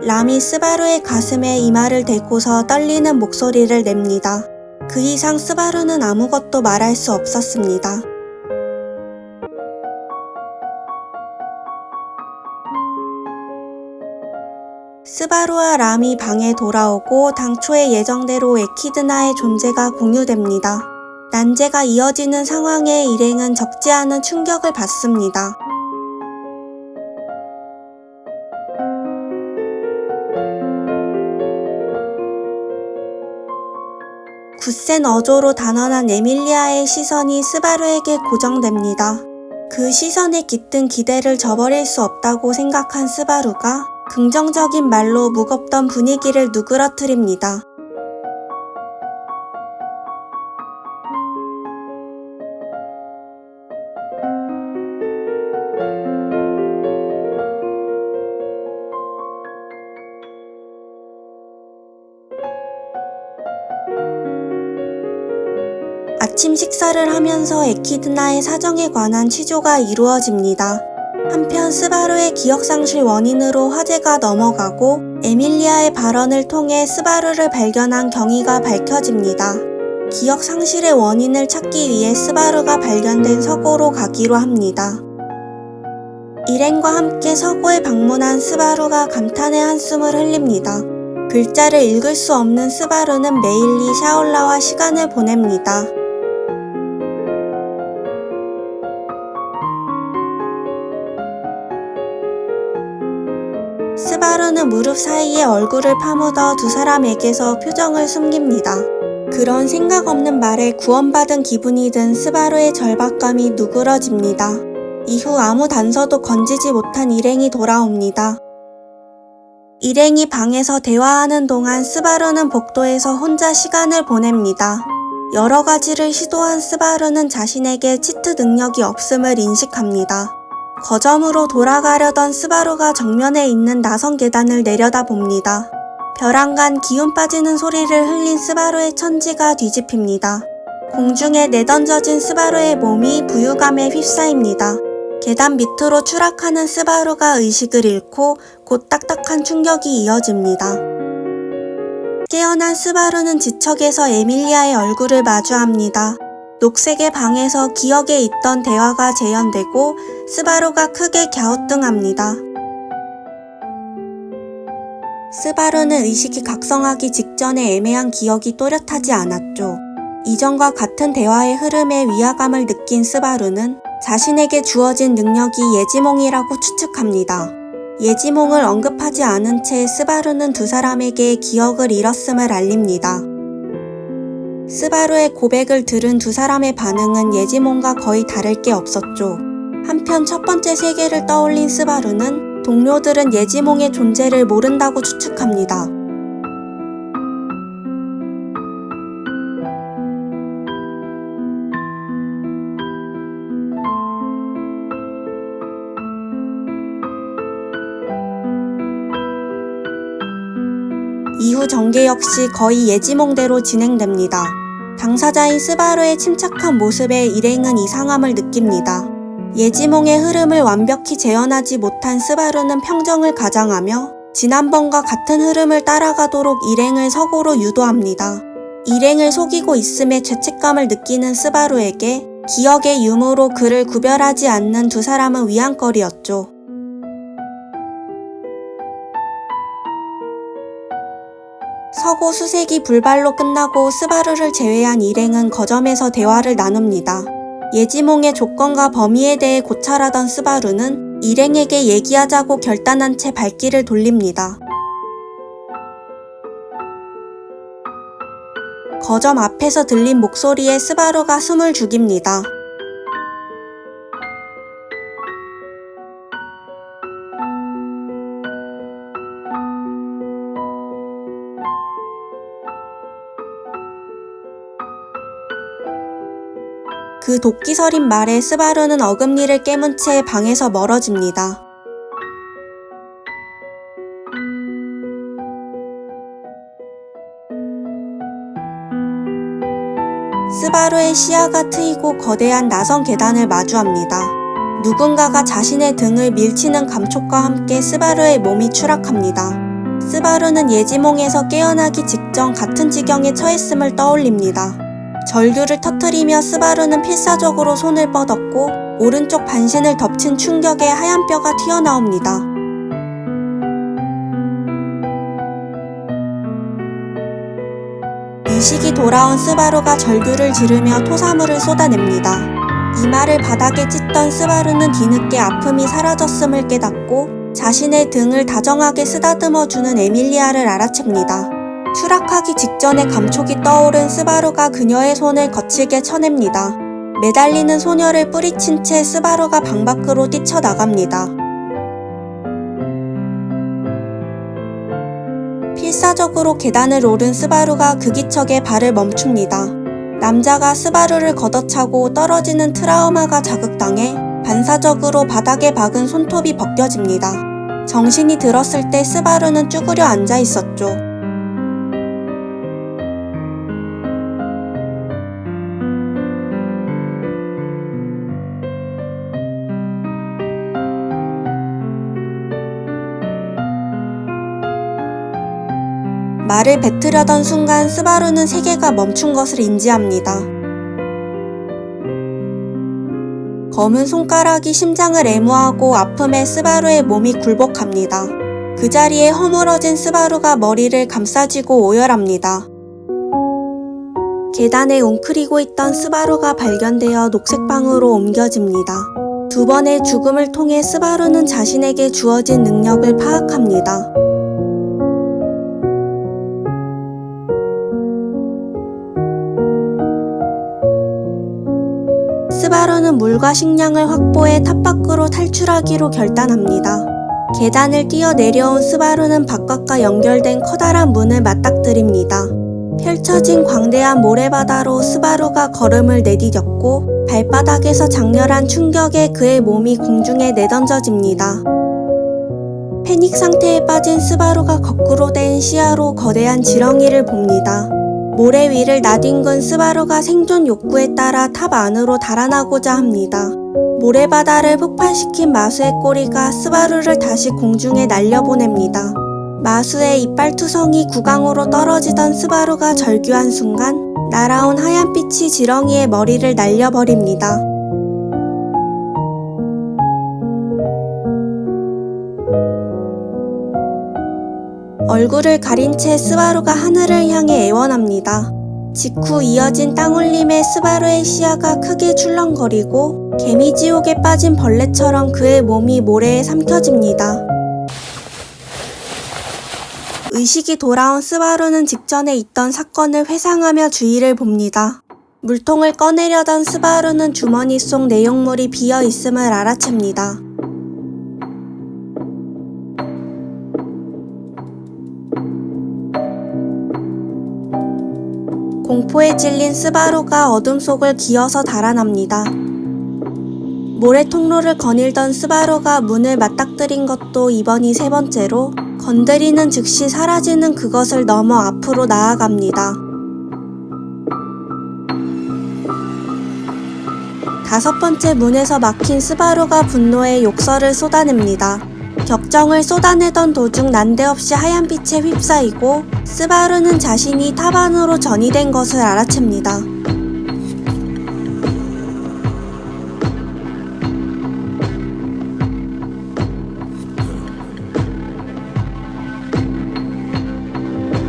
람이 스바루의 가슴에 이마를 대고서 떨리는 목소리를 냅니다. 그 이상 스바루는 아무것도 말할 수 없었습니다. 스바루와 람이 방에 돌아오고 당초의 예정대로 에키드나의 존재가 공유됩니다. 난제가 이어지는 상황에 일행은 적지 않은 충격을 받습니다. 굳센 어조로 단언한 에밀리아의 시선이 스바루에게 고정됩니다. 그 시선에 깃든 기대를 저버릴 수 없다고 생각한 스바루가 긍정적인 말로 무겁던 분위기를 누그러뜨립니다. 아침 식사를 하면서 에키드나의 사정에 관한 취조가 이루어집니다. 한편 스바루의 기억상실 원인으로 화제가 넘어가고 에밀리아의 발언을 통해 스바루를 발견한 경위가 밝혀집니다. 기억상실의 원인을 찾기 위해 스바루가 발견된 서고로 가기로 합니다. 일행과 함께 서고에 방문한 스바루가 감탄의 한숨을 흘립니다. 글자를 읽을 수 없는 스바루는 메일리 샤올라와 시간을 보냅니다. 스바루는 무릎 사이에 얼굴을 파묻어 두 사람에게서 표정을 숨깁니다. 그런 생각 없는 말에 구원받은 기분이 든 스바루의 절박감이 누그러집니다. 이후 아무 단서도 건지지 못한 일행이 돌아옵니다. 일행이 방에서 대화하는 동안 스바루는 복도에서 혼자 시간을 보냅니다. 여러 가지를 시도한 스바루는 자신에게 치트 능력이 없음을 인식합니다. 거점으로 돌아가려던 스바루가 정면에 있는 나선 계단을 내려다봅니다. 벼랑간 기운 빠지는 소리를 흘린 스바루의 천지가 뒤집힙니다. 공중에 내던져진 스바루의 몸이 부유감에 휩싸입니다. 계단 밑으로 추락하는 스바루가 의식을 잃고 곧 딱딱한 충격이 이어집니다. 깨어난 스바루는 지척에서 에밀리아의 얼굴을 마주합니다. 녹색의 방에서 기억에 있던 대화가 재현되고 스바루가 크게 갸우뚱합니다. 스바루는 의식이 각성하기 직전에 애매한 기억이 또렷하지 않았죠. 이전과 같은 대화의 흐름에 위화감을 느낀 스바루는 자신에게 주어진 능력이 예지몽이라고 추측합니다. 예지몽을 언급하지 않은 채 스바루는 두 사람에게 기억을 잃었음을 알립니다. 스바루의 고백을 들은 두 사람의 반응은 예지몽과 거의 다를 게 없었죠. 한편 첫 번째 세계를 떠올린 스바루는 동료들은 예지몽의 존재를 모른다고 추측합니다. 이후 전개 역시 거의 예지몽대로 진행됩니다. 당사자인 스바루의 침착한 모습에 일행은 이상함을 느낍니다. 예지몽의 흐름을 완벽히 재현하지 못한 스바루는 평정을 가장하며 지난번과 같은 흐름을 따라가도록 일행을 서고로 유도합니다. 일행을 속이고 있음에 죄책감을 느끼는 스바루에게 기억의 유무로 그를 구별하지 않는 두 사람은 위안거리였죠. 서고 수색이 불발로 끝나고 스바루를 제외한 일행은 거점에서 대화를 나눕니다. 예지몽의 조건과 범위에 대해 고찰하던 스바루는 일행에게 얘기하자고 결단한 채 발길을 돌립니다. 거점 앞에서 들린 목소리에 스바루가 숨을 죽입니다. 그 도끼서린 말에 스바루는 어금니를 깨문 채 방에서 멀어집니다. 스바루의 시야가 트이고 거대한 나선 계단을 마주합니다. 누군가가 자신의 등을 밀치는 감촉과 함께 스바루의 몸이 추락합니다. 스바루는 예지몽에서 깨어나기 직전 같은 지경에 처했음을 떠올립니다. 절규를 터뜨리며 스바루는 필사적으로 손을 뻗었고 오른쪽 반신을 덮친 충격에 하얀 뼈가 튀어나옵니다. 의식이 돌아온 스바루가 절규를 지르며 토사물을 쏟아냅니다. 이마를 바닥에 찢던 스바루는 뒤늦게 아픔이 사라졌음을 깨닫고 자신의 등을 다정하게 쓰다듬어주는 에밀리아를 알아챕니다. 추락하기 직전에 감촉이 떠오른 스바루가 그녀의 손을 거칠게 쳐냅니다. 매달리는 소녀를 뿌리친 채 스바루가 방 밖으로 뛰쳐나갑니다. 필사적으로 계단을 오른 스바루가 그 기척에 발을 멈춥니다. 남자가 스바루를 걷어차고 떨어지는 트라우마가 자극당해 반사적으로 바닥에 박은 손톱이 벗겨집니다. 정신이 들었을 때 스바루는 쭈그려 앉아 있었죠. 말을 뱉으려던 순간 스바루는 세계가 멈춘 것을 인지합니다. 검은 손가락이 심장을 애무하고 아픔에 스바루의 몸이 굴복합니다. 그 자리에 허물어진 스바루가 머리를 감싸쥐고 오열합니다. 계단에 웅크리고 있던 스바루가 발견되어 녹색방으로 옮겨집니다. 두 번의 죽음을 통해 스바루는 자신에게 주어진 능력을 파악합니다. 스바루는 물과 식량을 확보해 탑 밖으로 탈출하기로 결단합니다. 계단을 뛰어내려온 스바루는 바깥과 연결된 커다란 문을 맞닥뜨립니다. 펼쳐진 광대한 모래바다로 스바루가 걸음을 내디뎠고 발바닥에서 장렬한 충격에 그의 몸이 공중에 내던져집니다. 패닉 상태에 빠진 스바루가 거꾸로 된 시야로 거대한 지렁이를 봅니다. 모래 위를 나뒹군 스바루가 생존 욕구에 따라 탑 안으로 달아나고자 합니다. 모래바다를 폭발시킨 마수의 꼬리가 스바루를 다시 공중에 날려보냅니다. 마수의 이빨투성이 구강으로 떨어지던 스바루가 절규한 순간 날아온 하얀 빛이 지렁이의 머리를 날려버립니다. 얼굴을 가린 채 스바루가 하늘을 향해 애원합니다. 직후 이어진 땅울림에 스바루의 시야가 크게 출렁거리고 개미지옥에 빠진 벌레처럼 그의 몸이 모래에 삼켜집니다. 의식이 돌아온 스바루는 직전에 있던 사건을 회상하며 주위를 봅니다. 물통을 꺼내려던 스바루는 주머니 속 내용물이 비어 있음을 알아챕니다. 공포에 찔린 스바루가 어둠 속을 기어서 달아납니다. 모래 통로를 거닐던 스바루가 문을 맞닥뜨린 것도 이번이 세 번째로 건드리는 즉시 사라지는 그것을 넘어 앞으로 나아갑니다. 다섯 번째 문에서 막힌 스바루가 분노에 욕설을 쏟아냅니다. 격정을 쏟아내던 도중 난데없이 하얀 빛에 휩싸이고 스바루는 자신이 탑 안으로 전이된 것을 알아챕니다.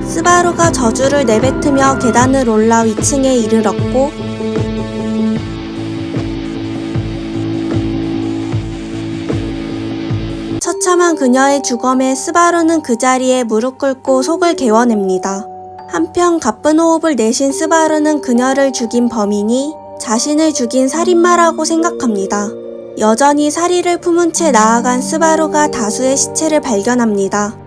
스바루가 저주를 내뱉으며 계단을 올라 위층에 이르렀고 처참한 그녀의 주검에 스바루는 그 자리에 무릎 꿇고 속을 개워냅니다. 한편 가쁜 호흡을 내쉰 스바루는 그녀를 죽인 범인이 자신을 죽인 살인마라고 생각합니다. 여전히 사리를 품은 채 나아간 스바루가 다수의 시체를 발견합니다.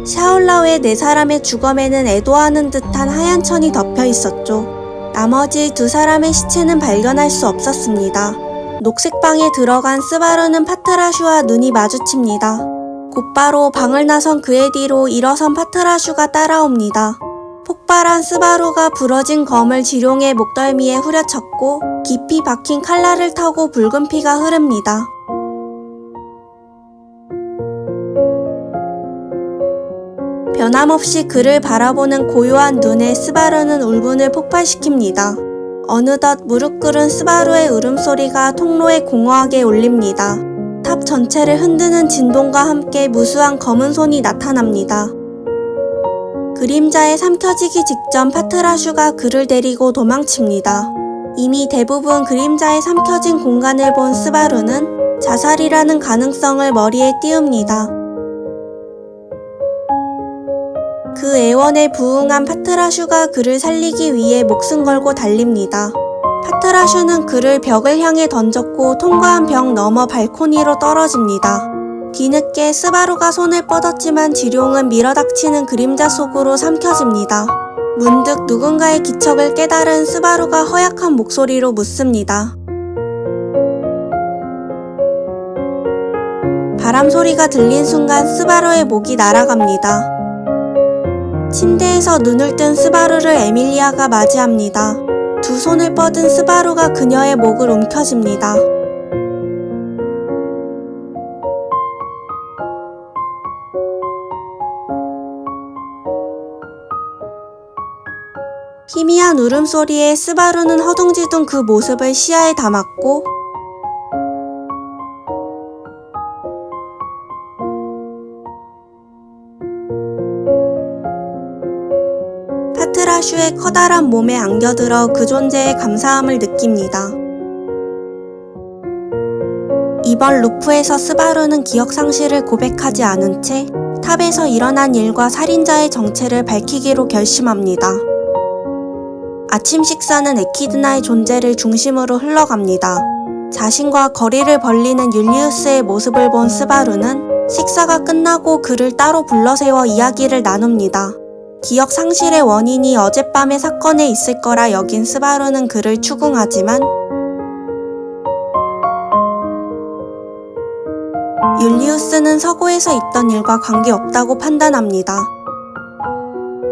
샤올라오의 네 사람의 주검에는 애도하는 듯한 하얀 천이 덮여 있었죠. 나머지 두 사람의 시체는 발견할 수 없었습니다. 녹색 방에 들어간 스바루는 파트라슈와 눈이 마주칩니다. 곧바로 방을 나선 그의 뒤로 일어선 파트라슈가 따라옵니다. 폭발한 스바루가 부러진 검을 지룡의 목덜미에 후려쳤고 깊이 박힌 칼날을 타고 붉은 피가 흐릅니다. 변함없이 그를 바라보는 고요한 눈에 스바루는 울분을 폭발시킵니다. 어느덧 무릎 꿇은 스바루의 울음소리가 통로에 공허하게 울립니다. 탑 전체를 흔드는 진동과 함께 무수한 검은 손이 나타납니다. 그림자에 삼켜지기 직전 파트라슈가 그를 데리고 도망칩니다. 이미 대부분 그림자에 삼켜진 공간을 본 스바루는 자살이라는 가능성을 머리에 띄웁니다. 그 애원에 부응한 파트라슈가 그를 살리기 위해 목숨 걸고 달립니다. 파트라슈는 그를 벽을 향해 던졌고 통과한 벽 너머 발코니로 떨어집니다. 뒤늦게 스바루가 손을 뻗었지만 지룡은 밀어닥치는 그림자 속으로 삼켜집니다. 문득 누군가의 기척을 깨달은 스바루가 허약한 목소리로 묻습니다. 바람 소리가 들린 순간 스바루의 목이 날아갑니다. 침대에서 눈을 뜬 스바루를 에밀리아가 맞이합니다. 두 손을 뻗은 스바루가 그녀의 목을 움켜쥡니다. 희미한 울음소리에 스바루는 허둥지둥 그 모습을 시야에 담았고 파트라슈의 커다란 몸에 안겨들어 그 존재에 감사함을 느낍니다. 이번 루프에서 스바루는 기억 상실을 고백하지 않은 채 탑에서 일어난 일과 살인자의 정체를 밝히기로 결심합니다. 아침 식사는 에키드나의 존재를 중심으로 흘러갑니다. 자신과 거리를 벌리는 율리우스의 모습을 본 스바루는 식사가 끝나고 그를 따로 불러세워 이야기를 나눕니다. 기억 상실의 원인이 어젯밤의 사건에 있을 거라 여긴 스바루는 그를 추궁하지만 율리우스는 서고에서 있던 일과 관계없다고 판단합니다.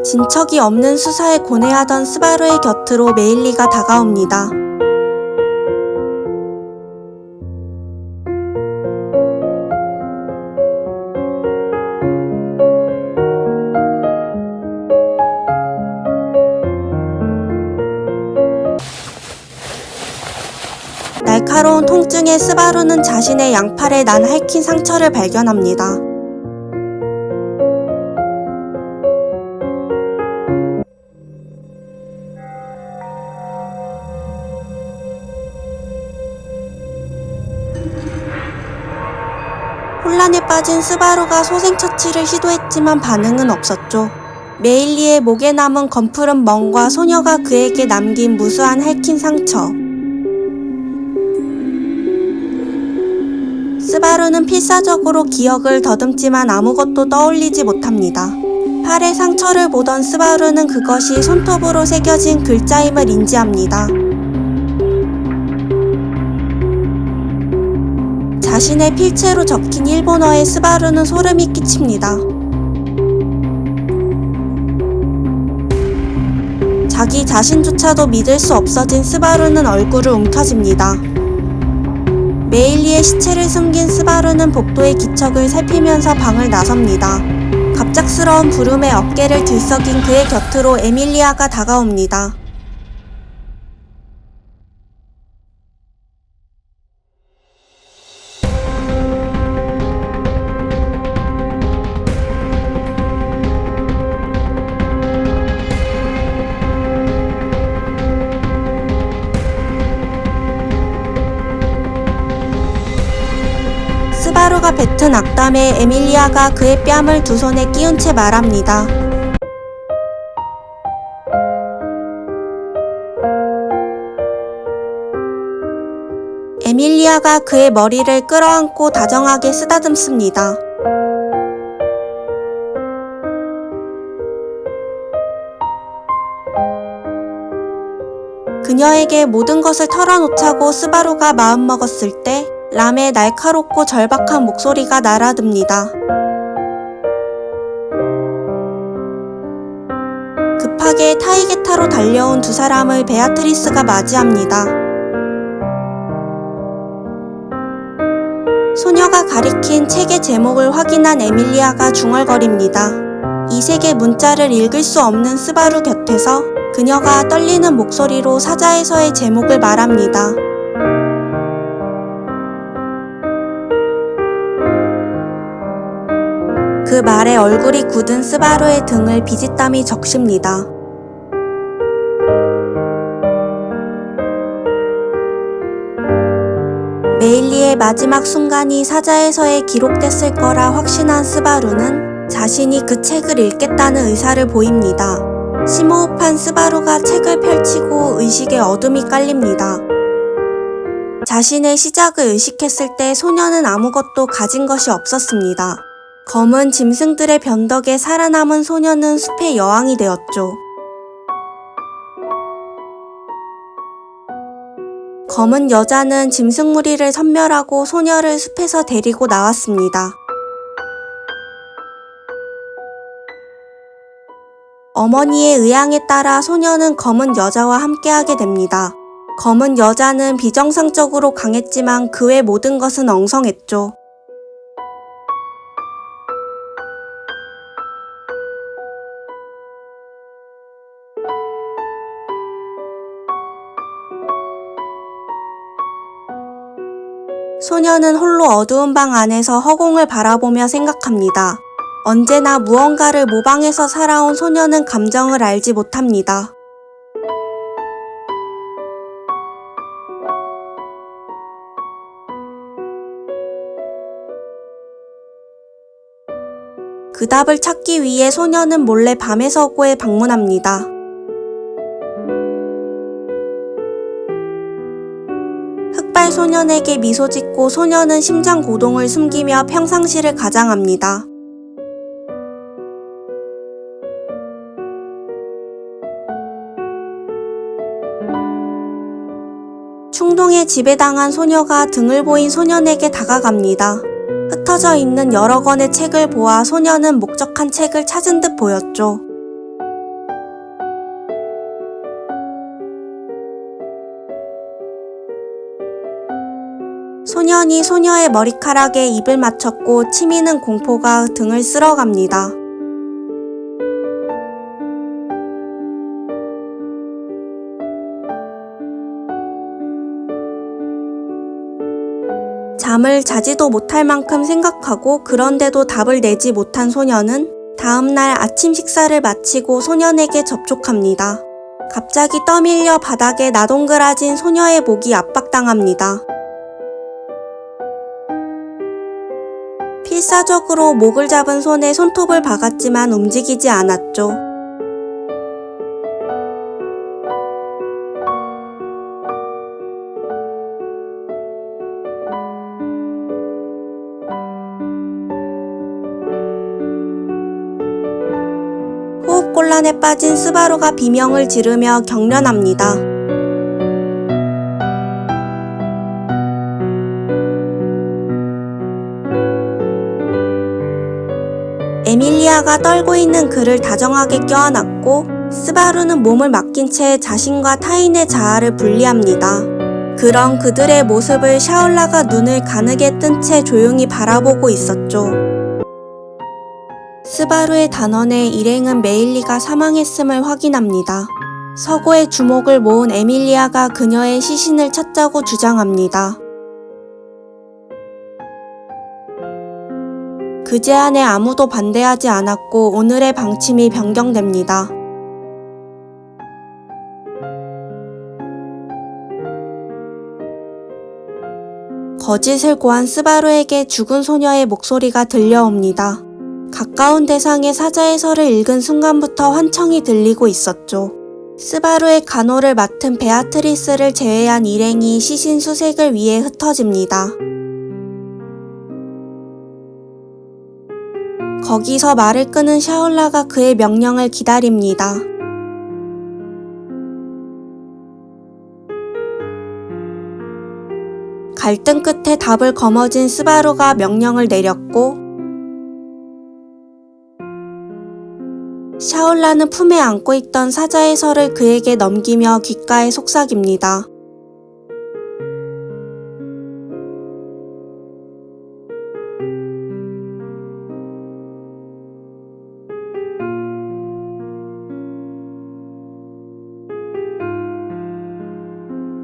진척이 없는 수사에 고뇌하던 스바루의 곁으로 메일리가 다가옵니다. 날카로운 통증에 스바루는 자신의 양팔에 난 핥힌 상처를 발견합니다. 혼란에 빠진 스바루가 소생처치를 시도했지만 반응은 없었죠. 메일리의 목에 남은 검푸른 멍과 소녀가 그에게 남긴 무수한 핥힌 상처. 스바루는 필사적으로 기억을 더듬지만 아무것도 떠올리지 못합니다. 팔에 상처를 보던 스바루는 그것이 손톱으로 새겨진 글자임을 인지합니다. 자신의 필체로 적힌 일본어에 스바루는 소름이 끼칩니다. 자기 자신조차도 믿을 수 없어진 스바루는 얼굴을 움켜쥡니다. 메일리의 시체를 숨긴 스바루는 복도의 기척을 살피면서 방을 나섭니다. 갑작스러운 부름에 어깨를 들썩인 그의 곁으로 에밀리아가 다가옵니다. 스바루가 뱉은 악담에 에밀리아가 그의 뺨을 두 손에 끼운 채 말합니다. 에밀리아가 그의 머리를 끌어안고 다정하게 쓰다듬습니다. 그녀에게 모든 것을 털어놓자고 스바루가 마음먹었을 때 람의 날카롭고 절박한 목소리가 날아듭니다. 급하게 타이게타로 달려온 두 사람을 베아트리스가 맞이합니다. 소녀가 가리킨 책의 제목을 확인한 에밀리아가 중얼거립니다. 이색의 문자를 읽을 수 없는 스바루 곁에서 그녀가 떨리는 목소리로 사자에서의 제목을 말합니다. 그 말에 얼굴이 굳은 스바루의 등을 비지땀이 적십니다. 메일리의 마지막 순간이 사자에서에 기록됐을 거라 확신한 스바루는 자신이 그 책을 읽겠다는 의사를 보입니다. 심호흡한 스바루가 책을 펼치고 의식의 어둠이 깔립니다. 자신의 시작을 의식했을 때 소녀는 아무것도 가진 것이 없었습니다. 검은 짐승들의 변덕에 살아남은 소녀는 숲의 여왕이 되었죠. 검은 여자는 짐승 무리를 섬멸하고 소녀를 숲에서 데리고 나왔습니다. 어머니의 의향에 따라 소녀는 검은 여자와 함께하게 됩니다. 검은 여자는 비정상적으로 강했지만 그 외 모든 것은 엉성했죠. 소녀는 홀로 어두운 방 안에서 허공을 바라보며 생각합니다. 언제나 무언가를 모방해서 살아온 소녀는 감정을 알지 못합니다. 그 답을 찾기 위해 소녀는 몰래 밤의 서고에 방문합니다. 흑발 소년에게 미소 짓고 소녀는 심장 고동을 숨기며 평상시를 가장합니다. 충동에 지배당한 소녀가 등을 보인 소년에게 다가갑니다. 흩어져 있는 여러 권의 책을 보아 소녀는 목적한 책을 찾은 듯 보였죠. 소년이 소녀의 머리카락에 입을 맞췄고 치미는 공포가 등을 쓸어갑니다. 잠을 자지도 못할 만큼 생각하고 그런데도 답을 내지 못한 소녀는 다음날 아침 식사를 마치고 소년에게 접촉합니다. 갑자기 떠밀려 바닥에 나동그라진 소녀의 목이 압박당합니다. 필사적으로 목을 잡은 손에 손톱을 박았지만 움직이지 않았죠. 호흡곤란에 빠진 스바루가 비명을 지르며 경련합니다. 에밀리아가 떨고 있는 그를 다정하게 껴안았고 스바루는 몸을 맡긴 채 자신과 타인의 자아를 분리합니다. 그런 그들의 모습을 샤올라가 눈을 가늘게 뜬 채 조용히 바라보고 있었죠. 스바루의 단언에 일행은 메일리가 사망했음을 확인합니다. 서고의 주목을 모은 에밀리아가 그녀의 시신을 찾자고 주장합니다. 그 제안에 아무도 반대하지 않았고 오늘의 방침이 변경됩니다. 거짓을 고한 스바루에게 죽은 소녀의 목소리가 들려옵니다. 가까운 대상의 사자의 설을 읽은 순간부터 환청이 들리고 있었죠. 스바루의 간호를 맡은 베아트리스를 제외한 일행이 시신 수색을 위해 흩어집니다. 거기서 말을 끊은 샤올라가 그의 명령을 기다립니다. 갈등 끝에 답을 거머쥔 스바루가 명령을 내렸고 샤올라는 품에 안고 있던 사자의 설을 그에게 넘기며 귓가에 속삭입니다.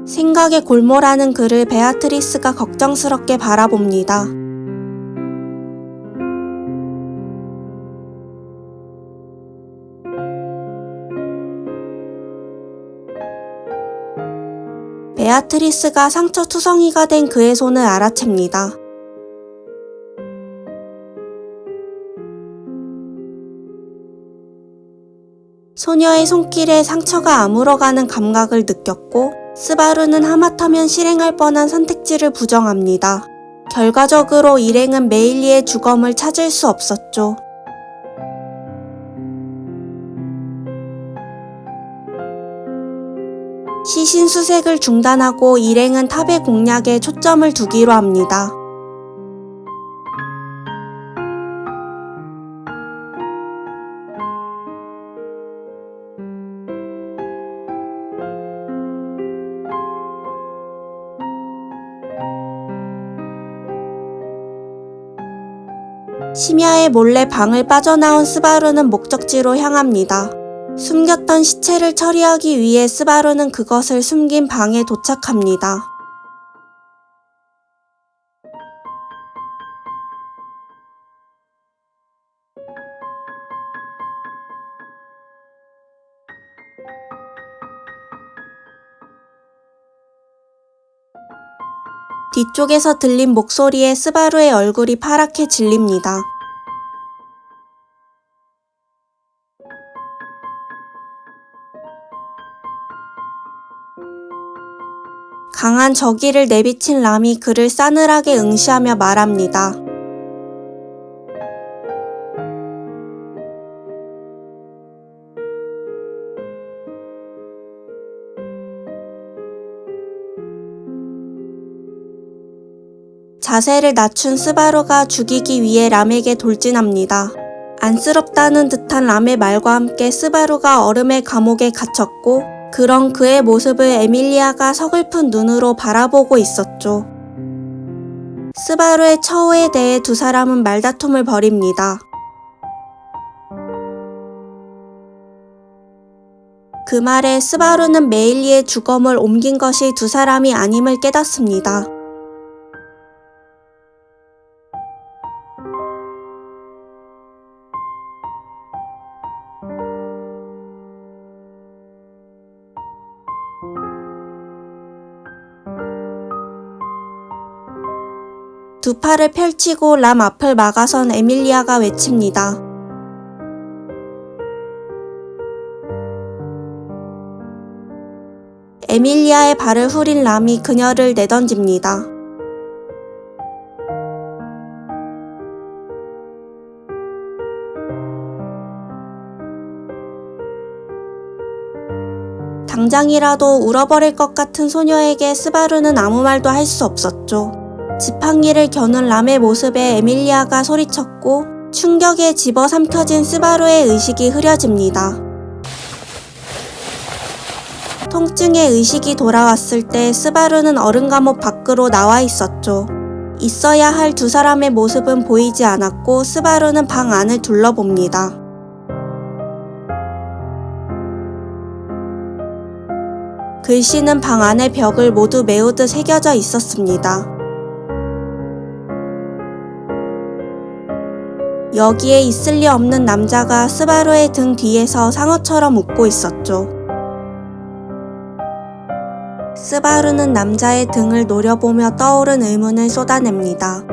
생각에 골몰하는 그를 베아트리스가 걱정스럽게 바라봅니다. 베아트리스가 상처투성이가 된 그의 손을 알아챕니다. 소녀의 손길에 상처가 아물어가는 감각을 느꼈고 스바루는 하마터면 실행할 뻔한 선택지를 부정합니다. 결과적으로 일행은 메일리의 주검을 찾을 수 없었죠. 시신 수색을 중단하고 일행은 탑의 공략에 초점을 두기로 합니다. 심야에 몰래 방을 빠져나온 스바루는 목적지로 향합니다. 숨겼던 시체를 처리하기 위해 스바루는 그것을 숨긴 방에 도착합니다. 뒤쪽에서 들린 목소리에 스바루의 얼굴이 파랗게 질립니다. 강한 저기를 내비친 람이 그를 싸늘하게 응시하며 말합니다. 자세를 낮춘 스바루가 죽이기 위해 람에게 돌진합니다. 안쓰럽다는 듯한 람의 말과 함께 스바루가 얼음의 감옥에 갇혔고 그런 그의 모습을 에밀리아가 서글픈 눈으로 바라보고 있었죠. 스바루의 처우에 대해 두 사람은 말다툼을 벌입니다. 그 말에 스바루는 메일리의 주검을 옮긴 것이 두 사람이 아님을 깨닫습니다. 두 팔을 펼치고 람 앞을 막아선 에밀리아가 외칩니다. 에밀리아의 발을 후린 람이 그녀를 내던집니다. 당장이라도 울어버릴 것 같은 소녀에게 스바루는 아무 말도 할 수 없었죠. 지팡이를 겨눈 람의 모습에 에밀리아가 소리쳤고 충격에 집어삼켜진 스바루의 의식이 흐려집니다. 통증의 의식이 돌아왔을 때 스바루는 어른 감옥 밖으로 나와 있었죠. 있어야 할 두 사람의 모습은 보이지 않았고 스바루는 방 안을 둘러봅니다. 글씨는 방 안의 벽을 모두 메우듯 새겨져 있었습니다. 여기에 있을 리 없는 남자가 스바루의 등 뒤에서 상어처럼 웃고 있었죠. 스바루는 남자의 등을 노려보며 떠오른 의문을 쏟아냅니다.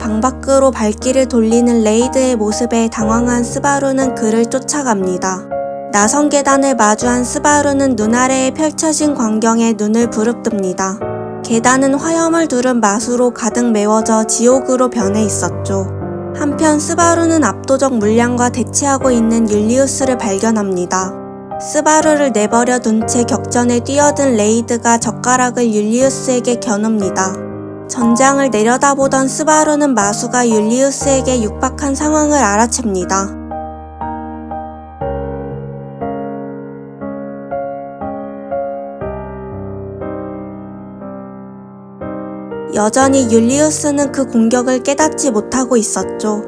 방 밖으로 발길을 돌리는 레이드의 모습에 당황한 스바루는 그를 쫓아갑니다. 나선 계단을 마주한 스바루는 눈 아래에 펼쳐진 광경에 눈을 부릅뜨립니다. 계단은 화염을 두른 마수로 가득 메워져 지옥으로 변해 있었죠. 한편 스바루는 압도적 물량과 대치하고 있는 율리우스를 발견합니다. 스바루를 내버려 둔 채 격전에 뛰어든 레이드가 젓가락을 율리우스에게 겨눕니다. 전장을 내려다보던 스바루는 마수가 율리우스에게 육박한 상황을 알아챕니다. 여전히 율리우스는 그 공격을 깨닫지 못하고 있었죠.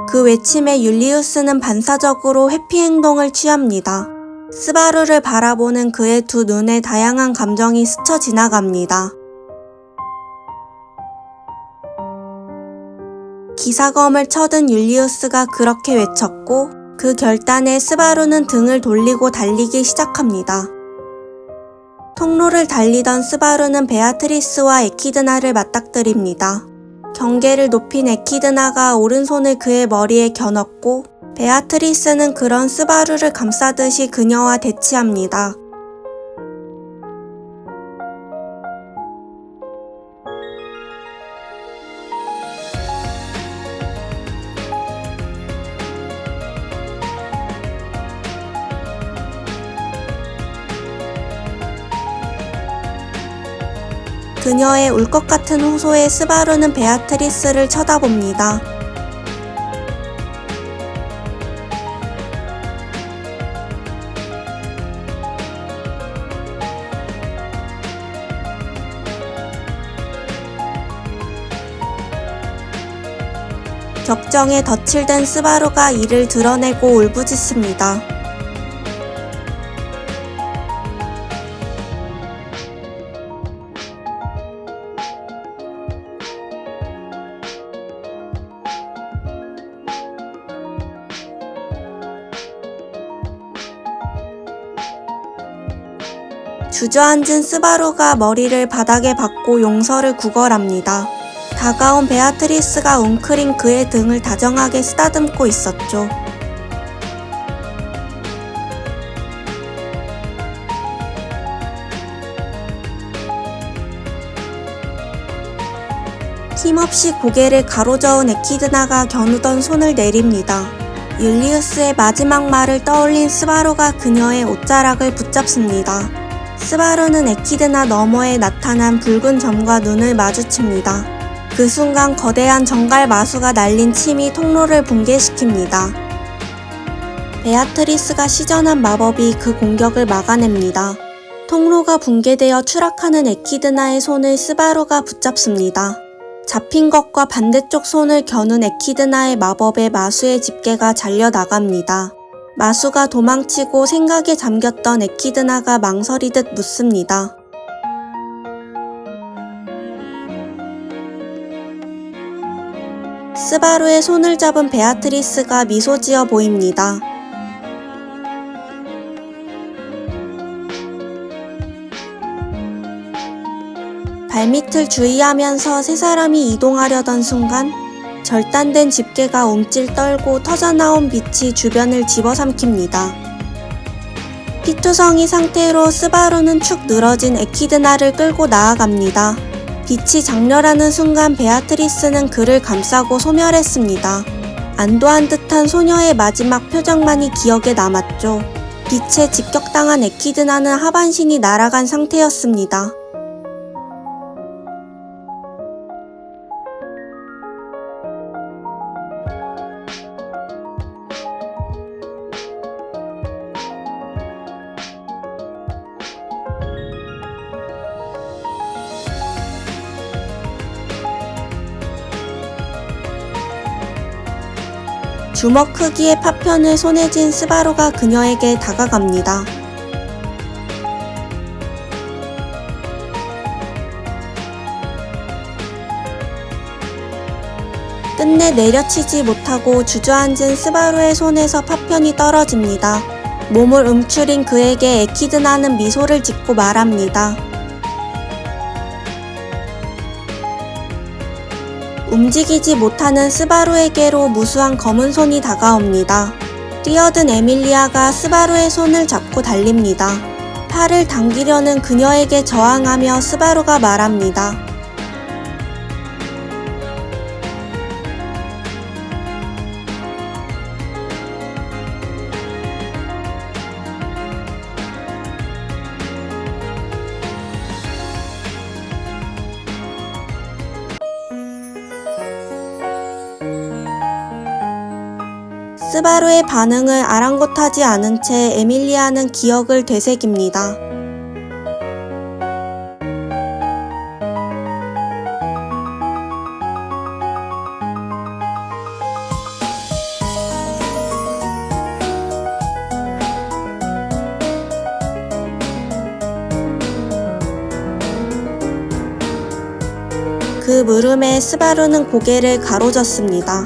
그 외침에 율리우스는 반사적으로 회피 행동을 취합니다. 스바루를 바라보는 그의 두 눈에 다양한 감정이 스쳐 지나갑니다. 기사검을 쳐든 율리우스가 그렇게 외쳤고 그 결단에 스바루는 등을 돌리고 달리기 시작합니다. 통로를 달리던 스바루는 베아트리스와 에키드나를 맞닥뜨립니다. 경계를 높인 에키드나가 오른손을 그의 머리에 겨눴고 베아트리스는 그런 스바루를 감싸듯이 그녀와 대치합니다. 그녀의 울 것 같은 호소에 스바루는 베아트리스를 쳐다봅니다. 격정에 덫을 댄 스바루가 이를 드러내고 울부짖습니다. 주저앉은 스바루가 머리를 바닥에 박고 용서를 구걸합니다. 다가온 베아트리스가 웅크린 그의 등을 다정하게 쓰다듬고 있었죠. 힘없이 고개를 가로저은 에키드나가 겨누던 손을 내립니다. 율리우스의 마지막 말을 떠올린 스바루가 그녀의 옷자락을 붙잡습니다. 스바루는 에키드나 너머에 나타난 붉은 점과 눈을 마주칩니다. 그 순간 거대한 정갈 마수가 날린 침이 통로를 붕괴시킵니다. 베아트리스가 시전한 마법이 그 공격을 막아냅니다. 통로가 붕괴되어 추락하는 에키드나의 손을 스바루가 붙잡습니다. 잡힌 것과 반대쪽 손을 겨눈 에키드나의 마법에 마수의 집게가 잘려나갑니다. 마수가 도망치고 생각에 잠겼던 에키드나가 망설이듯 묻습니다. 스바루의 손을 잡은 베아트리스가 미소 지어 보입니다. 발밑을 주의하면서 세 사람이 이동하려던 순간 절단된 집게가 움찔 떨고 터져나온 빛이 주변을 집어삼킵니다. 피투성이 상태로 스바루는 축 늘어진 에키드나를 끌고 나아갑니다. 빛이 장렬하는 순간 베아트리스는 그를 감싸고 소멸했습니다. 안도한 듯한 소녀의 마지막 표정만이 기억에 남았죠. 빛에 직격당한 에키드나는 하반신이 날아간 상태였습니다. 주먹 크기의 파편을 손에 쥔 스바루가 그녀에게 다가갑니다. 끝내 내려치지 못하고 주저앉은 스바루의 손에서 파편이 떨어집니다. 몸을 움츠린 그에게 에키드나는 미소를 짓고 말합니다. 움직이지 못하는 스바루에게로 무수한 검은 손이 다가옵니다. 뛰어든 에밀리아가 스바루의 손을 잡고 달립니다. 팔을 당기려는 그녀에게 저항하며 스바루가 말합니다. 스바루의 반응을 아랑곳하지 않은 채 에밀리아는 기억을 되새깁니다. 그 물음에 스바루는 고개를 가로졌습니다.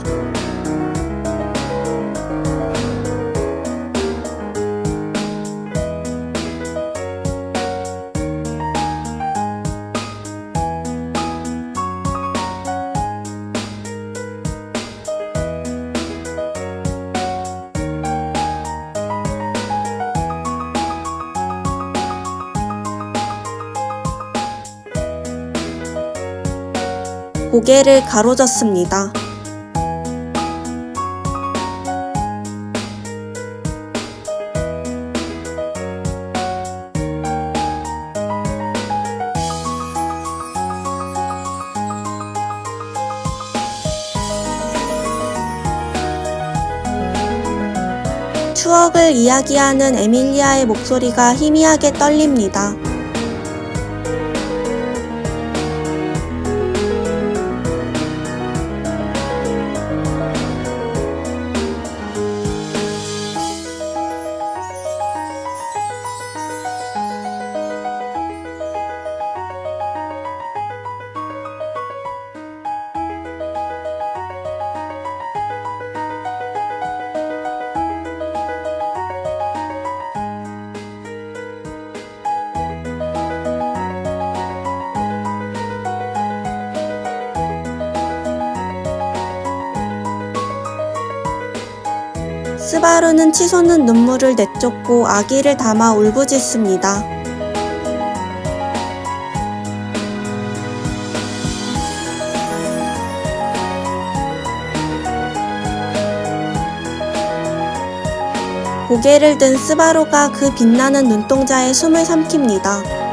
고개를 가로졌습니다. 추억을 이야기하는 에밀리아의 목소리가 희미하게 떨립니다. 스바루는 치솟는 눈물을 내쫓고 아기를 담아 울부짖습니다. 고개를 든 스바루가 그 빛나는 눈동자에 숨을 삼킵니다.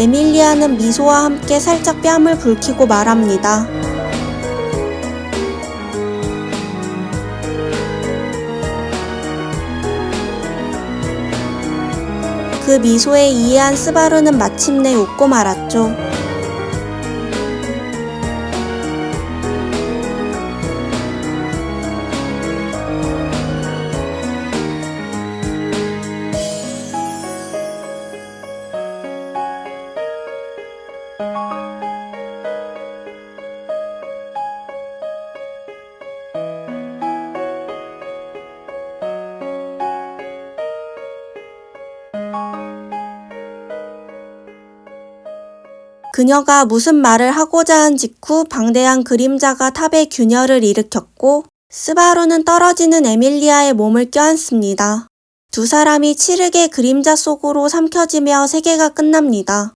에밀리아는 미소와 함께 살짝 뺨을 붉히고 말합니다. 그 미소에 이해한 스바루는 마침내 웃고 말았죠. 그녀가 무슨 말을 하고자 한 직후 방대한 그림자가 탑에 균열을 일으켰고 스바루는 떨어지는 에밀리아의 몸을 껴안습니다. 두 사람이 치르게 그림자 속으로 삼켜지며 세계가 끝납니다.